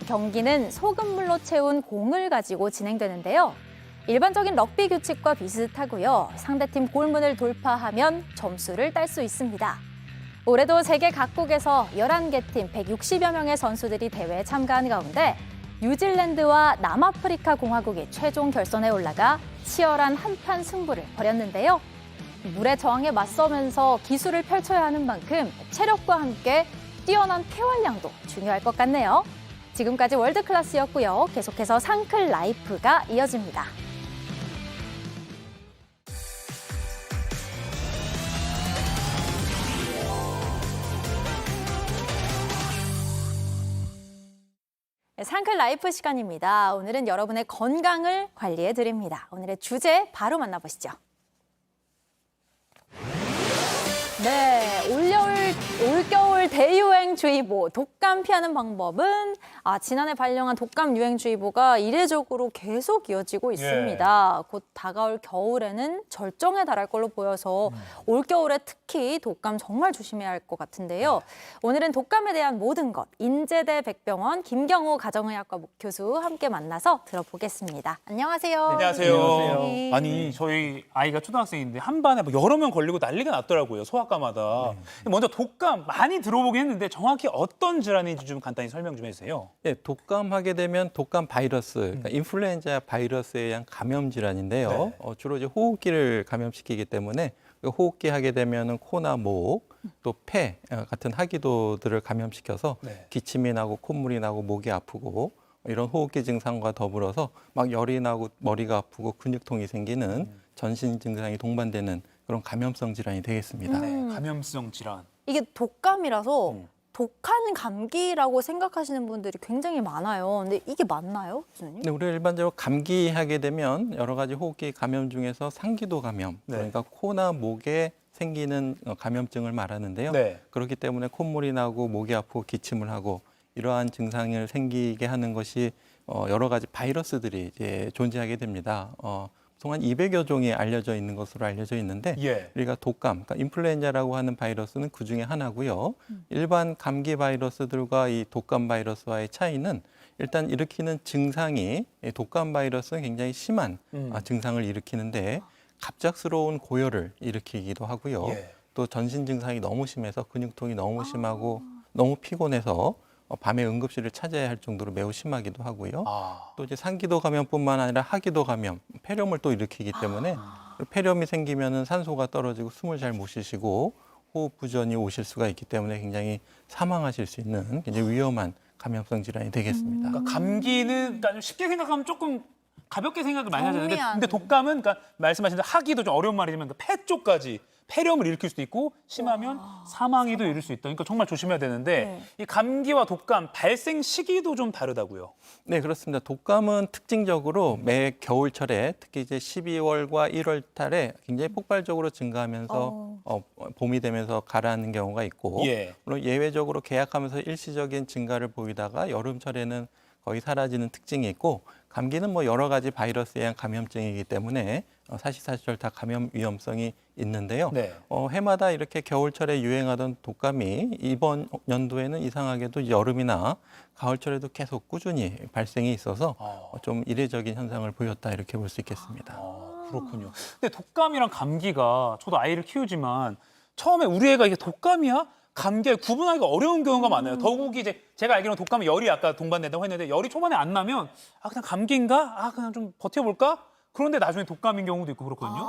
경기는 소금물로 채운 공을 가지고 진행되는데요. 일반적인 럭비 규칙과 비슷하고요. 상대팀 골문을 돌파하면 점수를 딸 수 있습니다. 올해도 세계 각국에서 11개 팀 160여 명의 선수들이 대회에 참가한 가운데 뉴질랜드와 남아프리카 공화국이 최종 결선에 올라가 치열한 한판 승부를 벌였는데요. 물의 저항에 맞서면서 기술을 펼쳐야 하는 만큼 체력과 함께 뛰어난 폐활량도 중요할 것 같네요. 지금까지 월드클래스였고요. 계속해서 상클 라이프가 이어집니다. 상클 라이프 시간입니다. 오늘은 여러분의 건강을 관리해 드립니다. 오늘의 주제 바로 만나보시죠. 네, 올겨울 대유행주의보 독감 독감 피하는 방법은 지난해 발령한 독감 유행주의보가 이례적으로 계속 이어지고 있습니다. 곧 다가올 겨울에는 절정에 달할 걸로 보여서 올겨울에 특히 독감 정말 조심해야 할 것 같은데요. 오늘은 독감에 대한 모든 것 인제대 백병원 김경호 가정의학과 교수 함께 만나서 들어보겠습니다. 안녕하세요. 안녕하세요. 네. 아니 저희 아이가 초등학생인데 한 반에 뭐 여러 명 걸리고 난리가 났더라고요. 소아과마다. 먼저 독감 많이 들어보긴 했는데 정확히 어떤 질환인지 좀 간단히 설명 좀 해주세요. 네, 독감하게 되면 독감 바이러스, 그러니까 인플루엔자 바이러스에 의한 감염 질환인데요. 네. 주로 이제 호흡기를 감염시키기 때문에 호흡기 하게 되면은 코나 목, 또 폐 같은 하기도들을 감염시켜서 네. 기침이 나고 콧물이 나고 목이 아프고 이런 호흡기 증상과 더불어서 막 열이 나고 머리가 아프고 근육통이 생기는 전신 증상이 동반되는 그런 감염성 질환이 되겠습니다. 네, 감염성 질환. 이게 독감이라서 독한 감기라고 생각하시는 분들이 굉장히 많아요. 근데 이게 맞나요, 교수님? 네, 우리가 일반적으로 감기하게 되면 여러 가지 호흡기 감염 중에서 상기도 감염, 네. 그러니까 코나 목에 생기는 감염증을 말하는데요. 네. 그렇기 때문에 콧물이 나고 목이 아프고 기침을 하고 이러한 증상을 생기게 하는 것이 여러 가지 바이러스들이 이제 존재하게 됩니다. 한 200여 종이 알려져 있는 것으로 알려져 있는데 예. 우리가 독감, 그러니까 인플루엔자라고 하는 바이러스는 그 중에 하나고요. 일반 감기 바이러스들과 이 독감 바이러스와의 차이는 일단 일으키는 증상이 독감 바이러스는 굉장히 심한 증상을 일으키는데 갑작스러운 고열을 일으키기도 하고요. 예. 또 전신 증상이 너무 심해서 근육통이 너무 심하고 너무 피곤해서 밤에 응급실을 찾아야 할 정도로 매우 심하기도 하고요. 또 이제 상기도 감염뿐만 아니라 하기도 감염, 폐렴을 또 일으키기 때문에 폐렴이 생기면은 산소가 떨어지고 숨을 잘 못 쉬시고 호흡 부전이 오실 수가 있기 때문에 굉장히 사망하실 수 있는 굉장히 위험한 감염성 질환이 되겠습니다. 그러니까 감기는 그러니까 좀 쉽게 생각하면 조금 가볍게 생각을 많이 하잖아요. 경미한. 근데 독감은 그러니까 말씀하신 대로 하기도 좀 어려운 말이지만 그 폐 쪽까지 폐렴을 일으킬 수도 있고 심하면 사망에도 이를 수 있다. 그러니까 정말 조심해야 되는데 이 감기와 독감 발생 시기도 좀 다르다고요. 네, 그렇습니다. 독감은 특징적으로 매 겨울철에 특히 이제 12월과 1월 달에 굉장히 폭발적으로 증가하면서 봄이 되면서 가라앉는 경우가 있고 예. 물론 예외적으로 개약하면서 일시적인 증가를 보이다가 여름철에는 거의 사라지는 특징이 있고 감기는 뭐 여러 가지 바이러스에 의한 감염증이기 때문에 사시사철 다 감염 위험성이 있는데요. 네. 해마다 이렇게 겨울철에 유행하던 독감이 이번 연도에는 이상하게도 여름이나 가을철에도 계속 꾸준히 발생이 있어서 좀 이례적인 현상을 보였다 이렇게 볼 수 있겠습니다. 그렇군요. 근데 독감이랑 감기가 저도 아이를 키우지만 처음에 우리 애가 이게 독감이야? 감기를 구분하기가 어려운 경우가 많아요. 더욱이 이제 제가 알기로는 독감은 열이 아까 동반된다고 했는데 열이 초반에 안 나면 그냥 감기인가? 그냥 좀 버텨볼까? 그런데 나중에 독감인 경우도 있고 그렇거든요.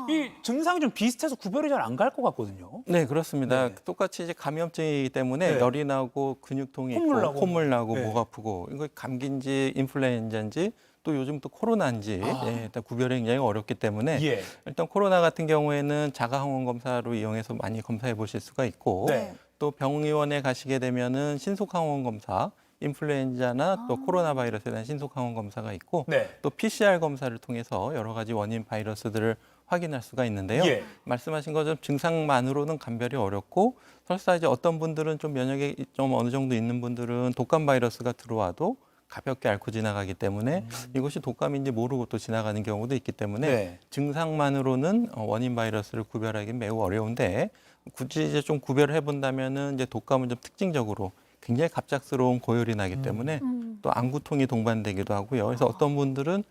이 증상이 좀 비슷해서 구별이 잘 안 갈 것 같거든요. 네, 그렇습니다. 똑같이 이제 감염증이기 때문에 네. 열이 나고 근육통이 콧물 있고 나고. 콧물 나고 네. 목 아프고 이거 감기인지 인플루엔자인지 또 요즘 또 코로나인지 일단 구별이 굉장히 어렵기 때문에 예. 일단 코로나 같은 경우에는 자가항원 검사로 이용해서 많이 검사해 보실 수가 있고 네. 또 병의원에 가시게 되면은 신속항원 검사 인플루엔자나 또 코로나 바이러스에 대한 신속항원 검사가 있고 네. 또 PCR 검사를 통해서 여러 가지 원인 바이러스들을 확인할 수가 있는데요. 예. 말씀하신 것처럼 증상만으로는 감별이 어렵고 설사 이제 어떤 분들은 좀 면역이 좀 어느 정도 있는 분들은 독감 바이러스가 들어와도 가볍게 앓고 지나가기 때문에 이것이 독감인지 모르고 또 지나가는 경우도 있기 때문에 네. 증상만으로는 원인 바이러스를 구별하기 매우 어려운데 굳이 이제 좀 구별을 해본다면은 이제 독감은 좀 특징적으로 굉장히 갑작스러운 고열이 나기 때문에 또 안구통이 동반되기도 하고요. 그래서 어떤 분들은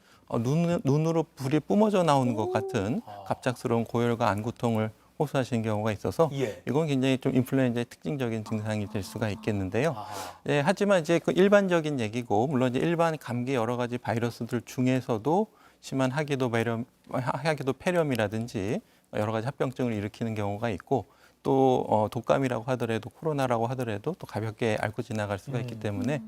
눈으로 불이 뿜어져 나오는 것 같은 갑작스러운 고열과 안구통을 호소하시는 경우가 있어서 예. 이건 굉장히 좀 인플루엔자의 특징적인 증상이 될 수가 있겠는데요. 예, 하지만 이제 그 일반적인 얘기고 물론 이제 일반 감기 여러 가지 바이러스들 중에서도 심한 하기도 폐렴이라든지 여러 가지 합병증을 일으키는 경우가 있고 또 독감이라고 하더라도 코로나라고 하더라도 또 가볍게 앓고 지나갈 수가 있기 때문에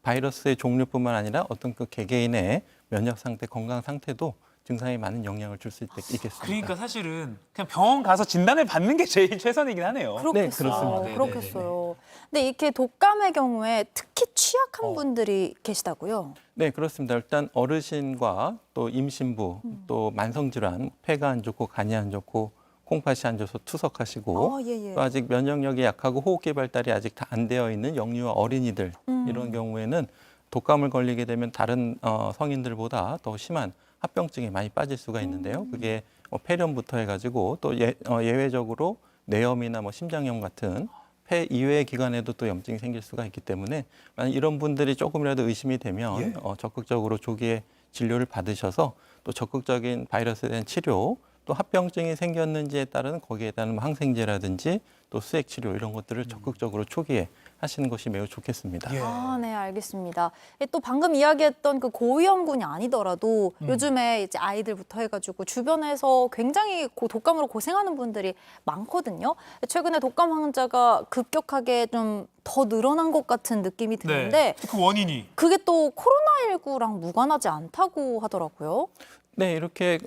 바이러스의 종류뿐만 아니라 어떤 그 개개인의 면역 상태, 건강 상태도 증상에 많은 영향을 줄 수 있겠습니다. 그러니까 사실은 그냥 병원 가서 진단을 받는 게 제일 최선이긴 하네요. 그렇겠어요. 네, 그렇습니다. 그렇겠어요. 근데 이렇게 독감의 경우에 특히 취약한 분들이 계시다고요? 네, 그렇습니다. 일단 어르신과 또 임신부, 또 만성질환, 폐가 안 좋고 간이 안 좋고 콩팥이 안 좋아서 투석하시고 또 아직 면역력이 약하고 호흡기 발달이 아직 다 안 되어 있는 영유아 어린이들 이런 경우에는 독감을 걸리게 되면 다른 성인들보다 더 심한 합병증에 많이 빠질 수가 있는데요. 그게 폐렴부터 해가지고 또 예외적으로 뇌염이나 뭐 심장염 같은 폐 이외의 기관에도 또 염증이 생길 수가 있기 때문에 만약 이런 분들이 조금이라도 의심이 되면 적극적으로 조기에 진료를 받으셔서 또 적극적인 바이러스에 대한 치료 또 합병증이 생겼는지에 따른 거기에 따른 항생제라든지 또 수액 치료 이런 것들을 적극적으로 초기에 하시는 것이 매우 좋겠습니다. 아, 네, 알겠습니다. 또 방금 이야기했던 그 고위험군이 아니더라도 요즘에 이제 아이들부터 해가지고 주변에서 굉장히 독감으로 고생하는 분들이 많거든요. 최근에 독감 환자가 급격하게 좀 더 늘어난 것 같은 느낌이 드는데 그 원인이 그게 또 코로나19랑 무관하지 않다고 하더라고요. 네, 이렇게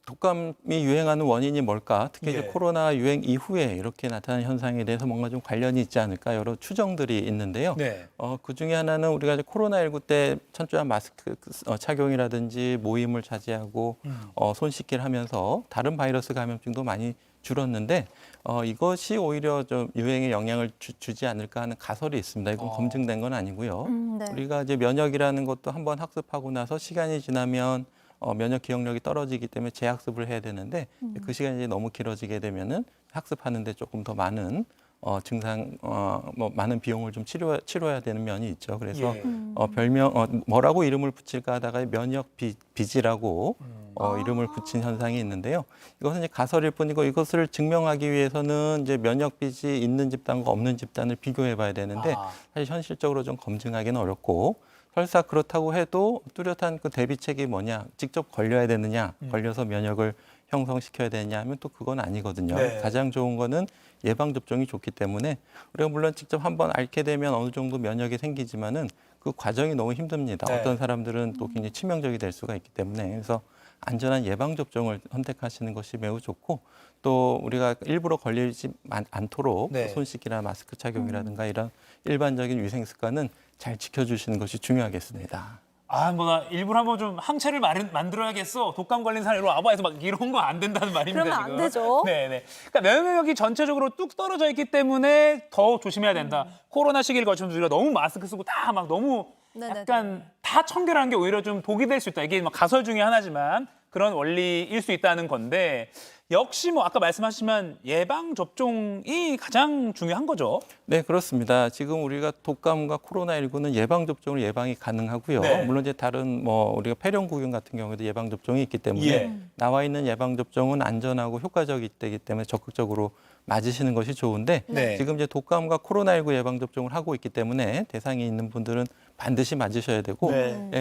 독감이 유행하는 원인이 뭘까? 특히 이제 코로나 유행 이후에 이렇게 나타난 현상에 대해서 뭔가 좀 관련이 있지 않을까 여러 추정들이 있는데요. 그 중에 하나는 우리가 이제 코로나19 때 철저한 마스크 착용이라든지 모임을 자제하고 손 씻기를 하면서 다른 바이러스 감염증도 많이 줄었는데 이것이 오히려 좀 유행에 영향을 주지 않을까 하는 가설이 있습니다. 이건 검증된 건 아니고요. 우리가 이제 면역이라는 것도 한번 학습하고 나서 시간이 지나면 면역 기억력이 떨어지기 때문에 재학습을 해야 되는데 그 시간이 이제 너무 길어지게 되면은 학습하는데 조금 더 많은 증상, 많은 비용을 좀 치러야 되는 면이 있죠. 그래서 별명 뭐라고 이름을 붙일까 하다가 면역 빚이라고 이름을 붙인 현상이 있는데요. 이것은 이제 가설일 뿐이고 이것을 증명하기 위해서는 이제 면역 빚이 있는 집단과 없는 집단을 비교해봐야 되는데 사실 현실적으로 좀 검증하기는 어렵고. 설사 그렇다고 해도 뚜렷한 그 대비책이 뭐냐, 직접 걸려야 되느냐, 걸려서 면역을 형성시켜야 되느냐 하면 또 그건 아니거든요. 가장 좋은 거는 예방접종이 좋기 때문에 우리가 물론 직접 한번 앓게 되면 어느 정도 면역이 생기지만은 그 과정이 너무 힘듭니다. 어떤 사람들은 또 굉장히 치명적이 될 수가 있기 때문에 그래서 안전한 예방접종을 선택하시는 것이 매우 좋고 또 우리가 일부러 걸리지 않도록 손 씻기나 마스크 착용이라든가 이런 일반적인 위생 습관은 잘 지켜주시는 것이 중요하겠습니다. 나 일부러 한번 좀 항체를 만들어야겠어. 독감 걸린 사람 이리 와봐 해서 막 이런 거 안 된다는 말입니다. 그러면 지금. 안 되죠. 네네. 그러니까 면역력이 전체적으로 뚝 떨어져 있기 때문에 더 조심해야 된다. 코로나 시기를 거치면서 우리가 너무 마스크 쓰고 다 막 너무 약간 다 청결한 게 오히려 좀 독이 될 수 있다. 이게 막 가설 중에 하나지만 그런 원리일 수 있다는 건데 역시 뭐 아까 말씀하시면 예방 접종이 가장 중요한 거죠. 네, 그렇습니다. 지금 우리가 독감과 코로나19는 예방 접종을 예방이 가능하고요. 물론 이제 다른 우리가 폐렴구균 같은 경우에도 예방 접종이 있기 때문에 나와 있는 예방 접종은 안전하고 효과적이기 때문에 적극적으로 맞으시는 것이 좋은데 지금 이제 독감과 코로나19 예방 접종을 하고 있기 때문에 대상이 있는 분들은 반드시 맞으셔야 되고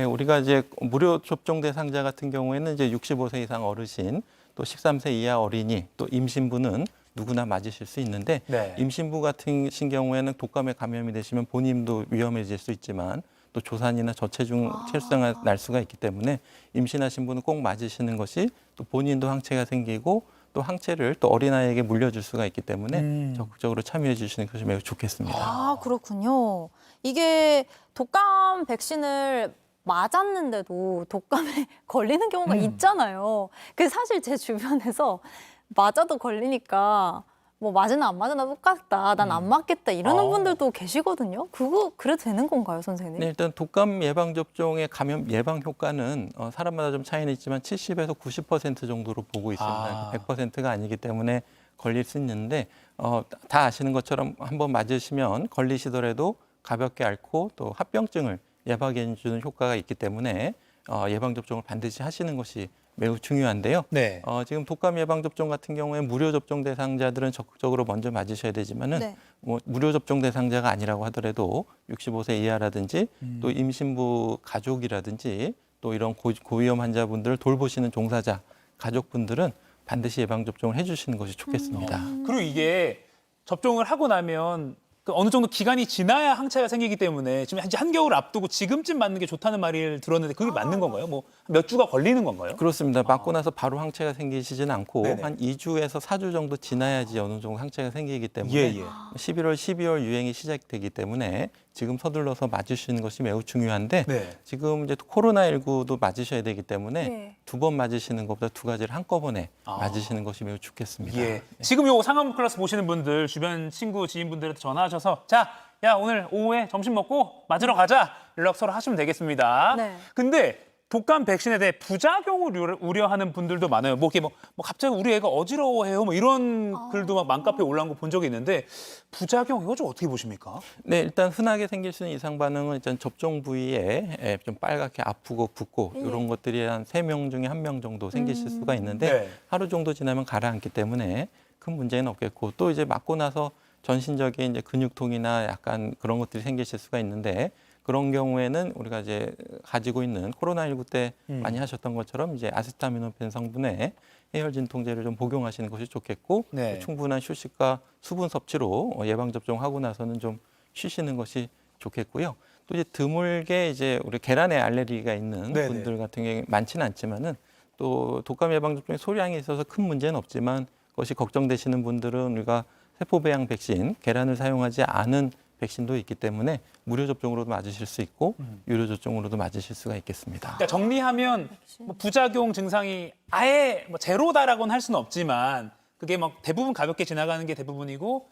우리가 이제 무료 접종 대상자 같은 경우에는 이제 65세 이상 어르신 또 13세 이하 어린이 또 임신부는 누구나 맞으실 수 있는데 임신부 같은 경우에는 독감에 감염이 되시면 본인도 위험해질 수 있지만 또 조산이나 저체중 체중이 날 수가 있기 때문에 임신하신 분은 꼭 맞으시는 것이 또 본인도 항체가 생기고 또 항체를 또 어린아이에게 물려줄 수가 있기 때문에 적극적으로 참여해 주시는 것이 매우 좋겠습니다. 아, 그렇군요. 이게 독감 백신을 맞았는데도 독감에 걸리는 경우가 있잖아요. 그 사실 제 주변에서 맞아도 걸리니까 뭐 맞으나 안 맞으나 똑같다. 난 안 맞겠다. 이러는 분들도 계시거든요. 그거 그래도 되는 건가요, 선생님? 네, 일단 독감 예방 접종의 감염 예방 효과는 사람마다 좀 차이는 있지만 70에서 90% 정도로 보고 있습니다. 100%가 아니기 때문에 걸릴 수 있는데 다 아시는 것처럼 한번 맞으시면 걸리시더라도 가볍게 앓고 또 합병증을 예방해 주는 효과가 있기 때문에 예방접종을 반드시 하시는 것이 매우 중요한데요. 지금 독감 예방접종 같은 경우에 무료 접종 대상자들은 적극적으로 먼저 맞으셔야 되지만은 무료 접종 대상자가 아니라고 하더라도 65세 이하라든지 또 임신부 가족이라든지 또 이런 고위험 환자분들을 돌보시는 종사자, 가족분들은 반드시 예방접종을 해주시는 것이 좋겠습니다. 그리고 이게 접종을 하고 나면 어느 정도 기간이 지나야 항체가 생기기 때문에 지금 이제 한겨울 앞두고 지금쯤 맞는 게 좋다는 말을 들었는데 그게 맞는 건가요? 뭐 몇 주가 걸리는 건가요? 그렇습니다. 맞고 나서 바로 항체가 생기시진 않고 한 2주에서 4주 정도 지나야지 어느 정도 항체가 생기기 때문에 11월, 12월 유행이 시작되기 때문에 지금 서둘러서 맞으시는 것이 매우 중요한데 네. 지금 이제 코로나19도 맞으셔야 되기 때문에 네. 2번 맞으시는 것보다 2가지를 한꺼번에 맞으시는 것이 매우 좋겠습니다. 예. 지금 요 상암 클래스 보시는 분들 주변 친구 지인분들한테 전화하셔서 자, 야 오늘 오후에 점심 먹고 맞으러 가자 연락 서로 하시면 되겠습니다. 네. 근데 독감 백신에 대해 부작용을 우려하는 분들도 많아요. 뭐 이렇게 뭐 갑자기 우리 애가 어지러워해요. 뭐 이런 글도 막 맘카페에 올라온 거 본 적이 있는데 부작용 이거 좀 어떻게 보십니까? 네, 일단 흔하게 생길 수 있는 이상 반응은 일단 접종 부위에 좀 빨갛게 아프고 붓고 이런 것들이 한 3명 중에 1명 정도 생기실 수가 있는데 네. 하루 정도 지나면 가라앉기 때문에 큰 문제는 없겠고 또 이제 맞고 나서 전신적인 이제 근육통이나 약간 그런 것들이 생기실 수가 있는데 그런 경우에는 우리가 이제 가지고 있는 코로나19 때 많이 하셨던 것처럼 이제 아세타미노펜 성분의 해열 진통제를 좀 복용하시는 것이 좋겠고 네. 충분한 휴식과 수분 섭취로 예방 접종하고 나서는 좀 쉬시는 것이 좋겠고요. 또 이제 드물게 이제 우리 계란에 알레르기가 있는 네네. 분들 같은 경우에 많지는 않지만은 또 독감 예방 접종에 소량이 있어서 큰 문제는 없지만 그것이 걱정되시는 분들은 우리가 세포 배양 백신, 계란을 사용하지 않은 백신도 있기 때문에 무료 접종으로도 맞으실 수 있고 유료 접종으로도 맞으실 수가 있겠습니다. 그러니까 정리하면 뭐 부작용 증상이 아예 뭐 제로다라고는 할 수는 없지만 그게 막 대부분 가볍게 지나가는 게 대부분이고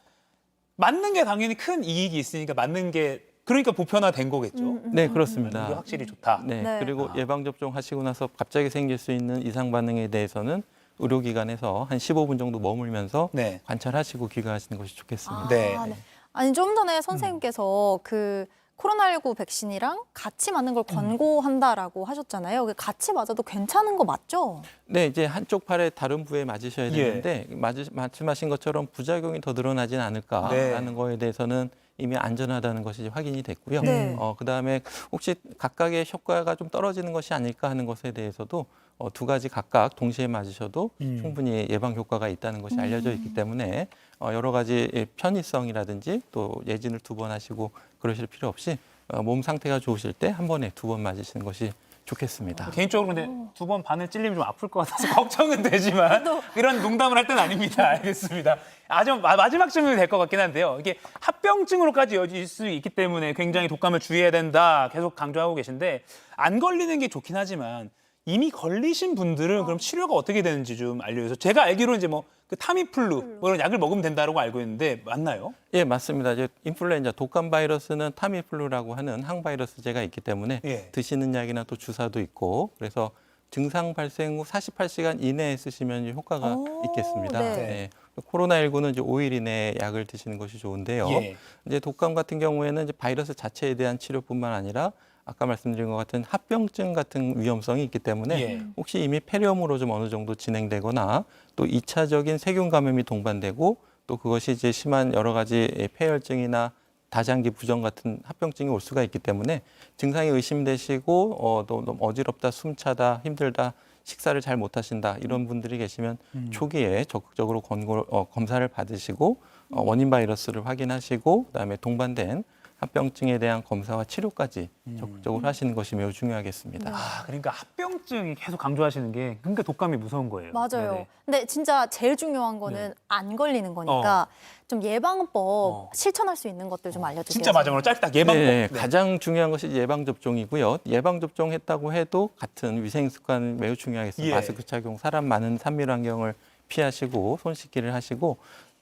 맞는 게 당연히 큰 이익이 있으니까 맞는 게 그러니까 보편화된 거겠죠. 네, 그렇습니다. 이게 확실히 좋다. 네, 네. 그리고 예방 접종 하시고 나서 갑자기 생길 수 있는 이상 반응에 대해서는 의료기관에서 한 15분 정도 머물면서 네. 관찰하시고 귀가하시는 것이 좋겠습니다. 네. 네. 아니 좀 전에 선생님께서 그 코로나19 백신이랑 같이 맞는 걸 권고한다라고 하셨잖아요. 같이 맞아도 괜찮은 거 맞죠? 네, 이제 한쪽 팔에 다른 부위에 맞으셔야 예. 되는데 말씀하신 것처럼 부작용이 더 늘어나진 않을까라는 네. 거에 대해서는 이미 안전하다는 것이 확인이 됐고요. 네. 그다음에 혹시 각각의 효과가 좀 떨어지는 것이 아닐까 하는 것에 대해서도 2가지 각각 동시에 맞으셔도 충분히 예방 효과가 있다는 것이 알려져 있기 때문에 여러 가지 편의성이라든지 또 예진을 2번 하시고 그러실 필요 없이 몸 상태가 좋으실 때 한 번에 2번 맞으시는 것이 좋겠습니다. 개인적으로 근데 2번 바늘 찔리면 좀 아플 것 같아서 걱정은 되지만 이런 농담을 할 때는 아닙니다. 알겠습니다. 아주 마지막 질문이 될 것 같긴 한데요. 이게 합병증으로까지 이어질 수 있기 때문에 굉장히 독감을 주의해야 된다 계속 강조하고 계신데 안 걸리는 게 좋긴 하지만 이미 걸리신 분들은 그럼 치료가 어떻게 되는지 좀 알려주세요. 제가 알기로는 이제 뭐 그 타미플루 뭐 이런 약을 먹으면 된다고 알고 있는데 맞나요? 예, 맞습니다. 이제 인플루엔자 독감 바이러스는 타미플루라고 하는 항바이러스제가 있기 때문에 예. 드시는 약이나 또 주사도 있고 그래서 증상 발생 후 48시간 이내에 쓰시면 효과가 있겠습니다. 네. 네. 코로나19는 이제 5일 이내에 약을 드시는 것이 좋은데요. 예. 이제 독감 같은 경우에는 이제 바이러스 자체에 대한 치료뿐만 아니라 아까 말씀드린 것 같은 합병증 같은 위험성이 있기 때문에 예. 혹시 이미 폐렴으로 좀 어느 정도 진행되거나 또 2차적인 세균 감염이 동반되고 또 그것이 이제 심한 여러 가지 폐혈증이나 다장기 부종 같은 합병증이 올 수가 있기 때문에 증상이 의심되시고 또 너무 어지럽다, 숨차다, 힘들다, 식사를 잘 못하신다 이런 분들이 계시면 초기에 적극적으로 검사를 받으시고 원인 바이러스를 확인하시고 그다음에 동반된 합병증에 대한 검사와 치료까지 적극적으로 하시는 것이 매우 중요하겠습니다. 그러니까 합병증이 계속 강조하시는 게 그러니까 독감이 무서운 거예요. 맞아요. 네네. 근데 진짜 제일 중요한 거는 안 걸리는 거니까 좀 예방법 실천할 수 있는 것들 좀 알려주세요. 진짜 마지막으로 짧게 딱 예방법. 네, 가장 중요한 것이 예방 접종이고요. 예방 접종했다고 해도 같은 위생 습관 매우 중요하겠습니다. 예. 마스크 착용, 사람 많은 산밀 환경을 피하시고 손 씻기를 하시고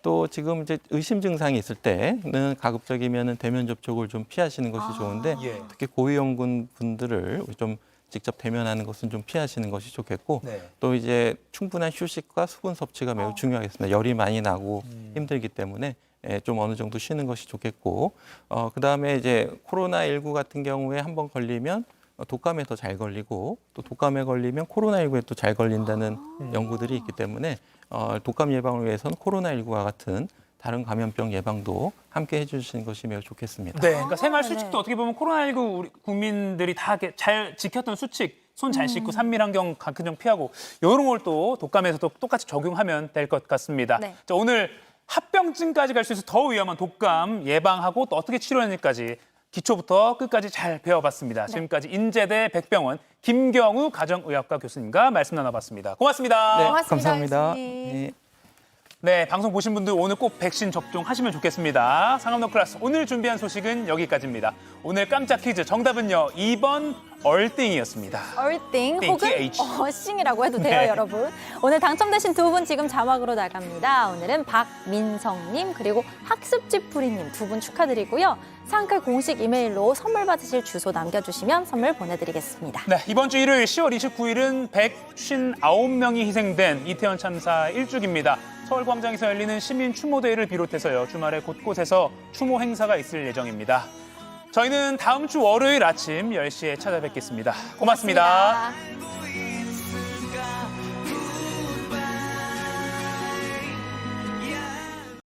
또 지금 이제 의심 증상이 있을 때는 가급적이면은 대면 접촉을 좀 피하시는 것이 좋은데 예. 특히 고위험군 분들을 좀 직접 대면하는 것은 좀 피하시는 것이 좋겠고 네. 또 이제 충분한 휴식과 수분 섭취가 매우 중요하겠습니다. 열이 많이 나고 힘들기 때문에 좀 어느 정도 쉬는 것이 좋겠고 그다음에 이제 코로나19 같은 경우에 한번 걸리면 독감에 더 잘 걸리고 또 독감에 걸리면 코로나19에 또 잘 걸린다는 연구들이 있기 때문에 독감 예방을 위해서는 코로나19와 같은 다른 감염병 예방도 함께 해주시는 것이 매우 좋겠습니다. 네, 그러니까 생활 수칙도 어떻게 보면 코로나19 우리 국민들이 다 잘 지켰던 수칙, 손 잘 씻고 산밀 환경 각종 피하고 이런 걸 또 독감에서도 똑같이 적용하면 될 것 같습니다. 네. 자, 오늘 합병증까지 갈 수 있어 더 위험한 독감 예방하고 또 어떻게 치료하는지까지 기초부터 끝까지 잘 배워봤습니다. 지금까지 인제대 백병원 김경우 가정의학과 교수님과 말씀 나눠봤습니다. 고맙습니다. 네, 고맙습니다, 감사합니다. 교수님. 네. 네, 방송 보신 분들 오늘 꼭 백신 접종하시면 좋겠습니다. 상암동 클래스 오늘 준비한 소식은 여기까지입니다. 오늘 깜짝 퀴즈 정답은요. 2번 얼띵이었습니다. 얼띵 띵, 혹은 TH. 어싱이라고 해도 돼요, 네. 여러분. 오늘 당첨되신 두 분 지금 자막으로 나갑니다. 오늘은 박민성님 그리고 학습지풀이님 두 분 축하드리고요. 상클 공식 이메일로 선물 받으실 주소 남겨주시면 선물 보내드리겠습니다. 네, 이번 주 일요일 10월 29일은 159명이 희생된 이태원 참사 1주기입니다. 서울광장에서 열리는 시민 추모대회를 비롯해서요. 주말에 곳곳에서 추모 행사가 있을 예정입니다. 저희는 다음 주 월요일 아침 10시에 찾아뵙겠습니다. 고맙습니다.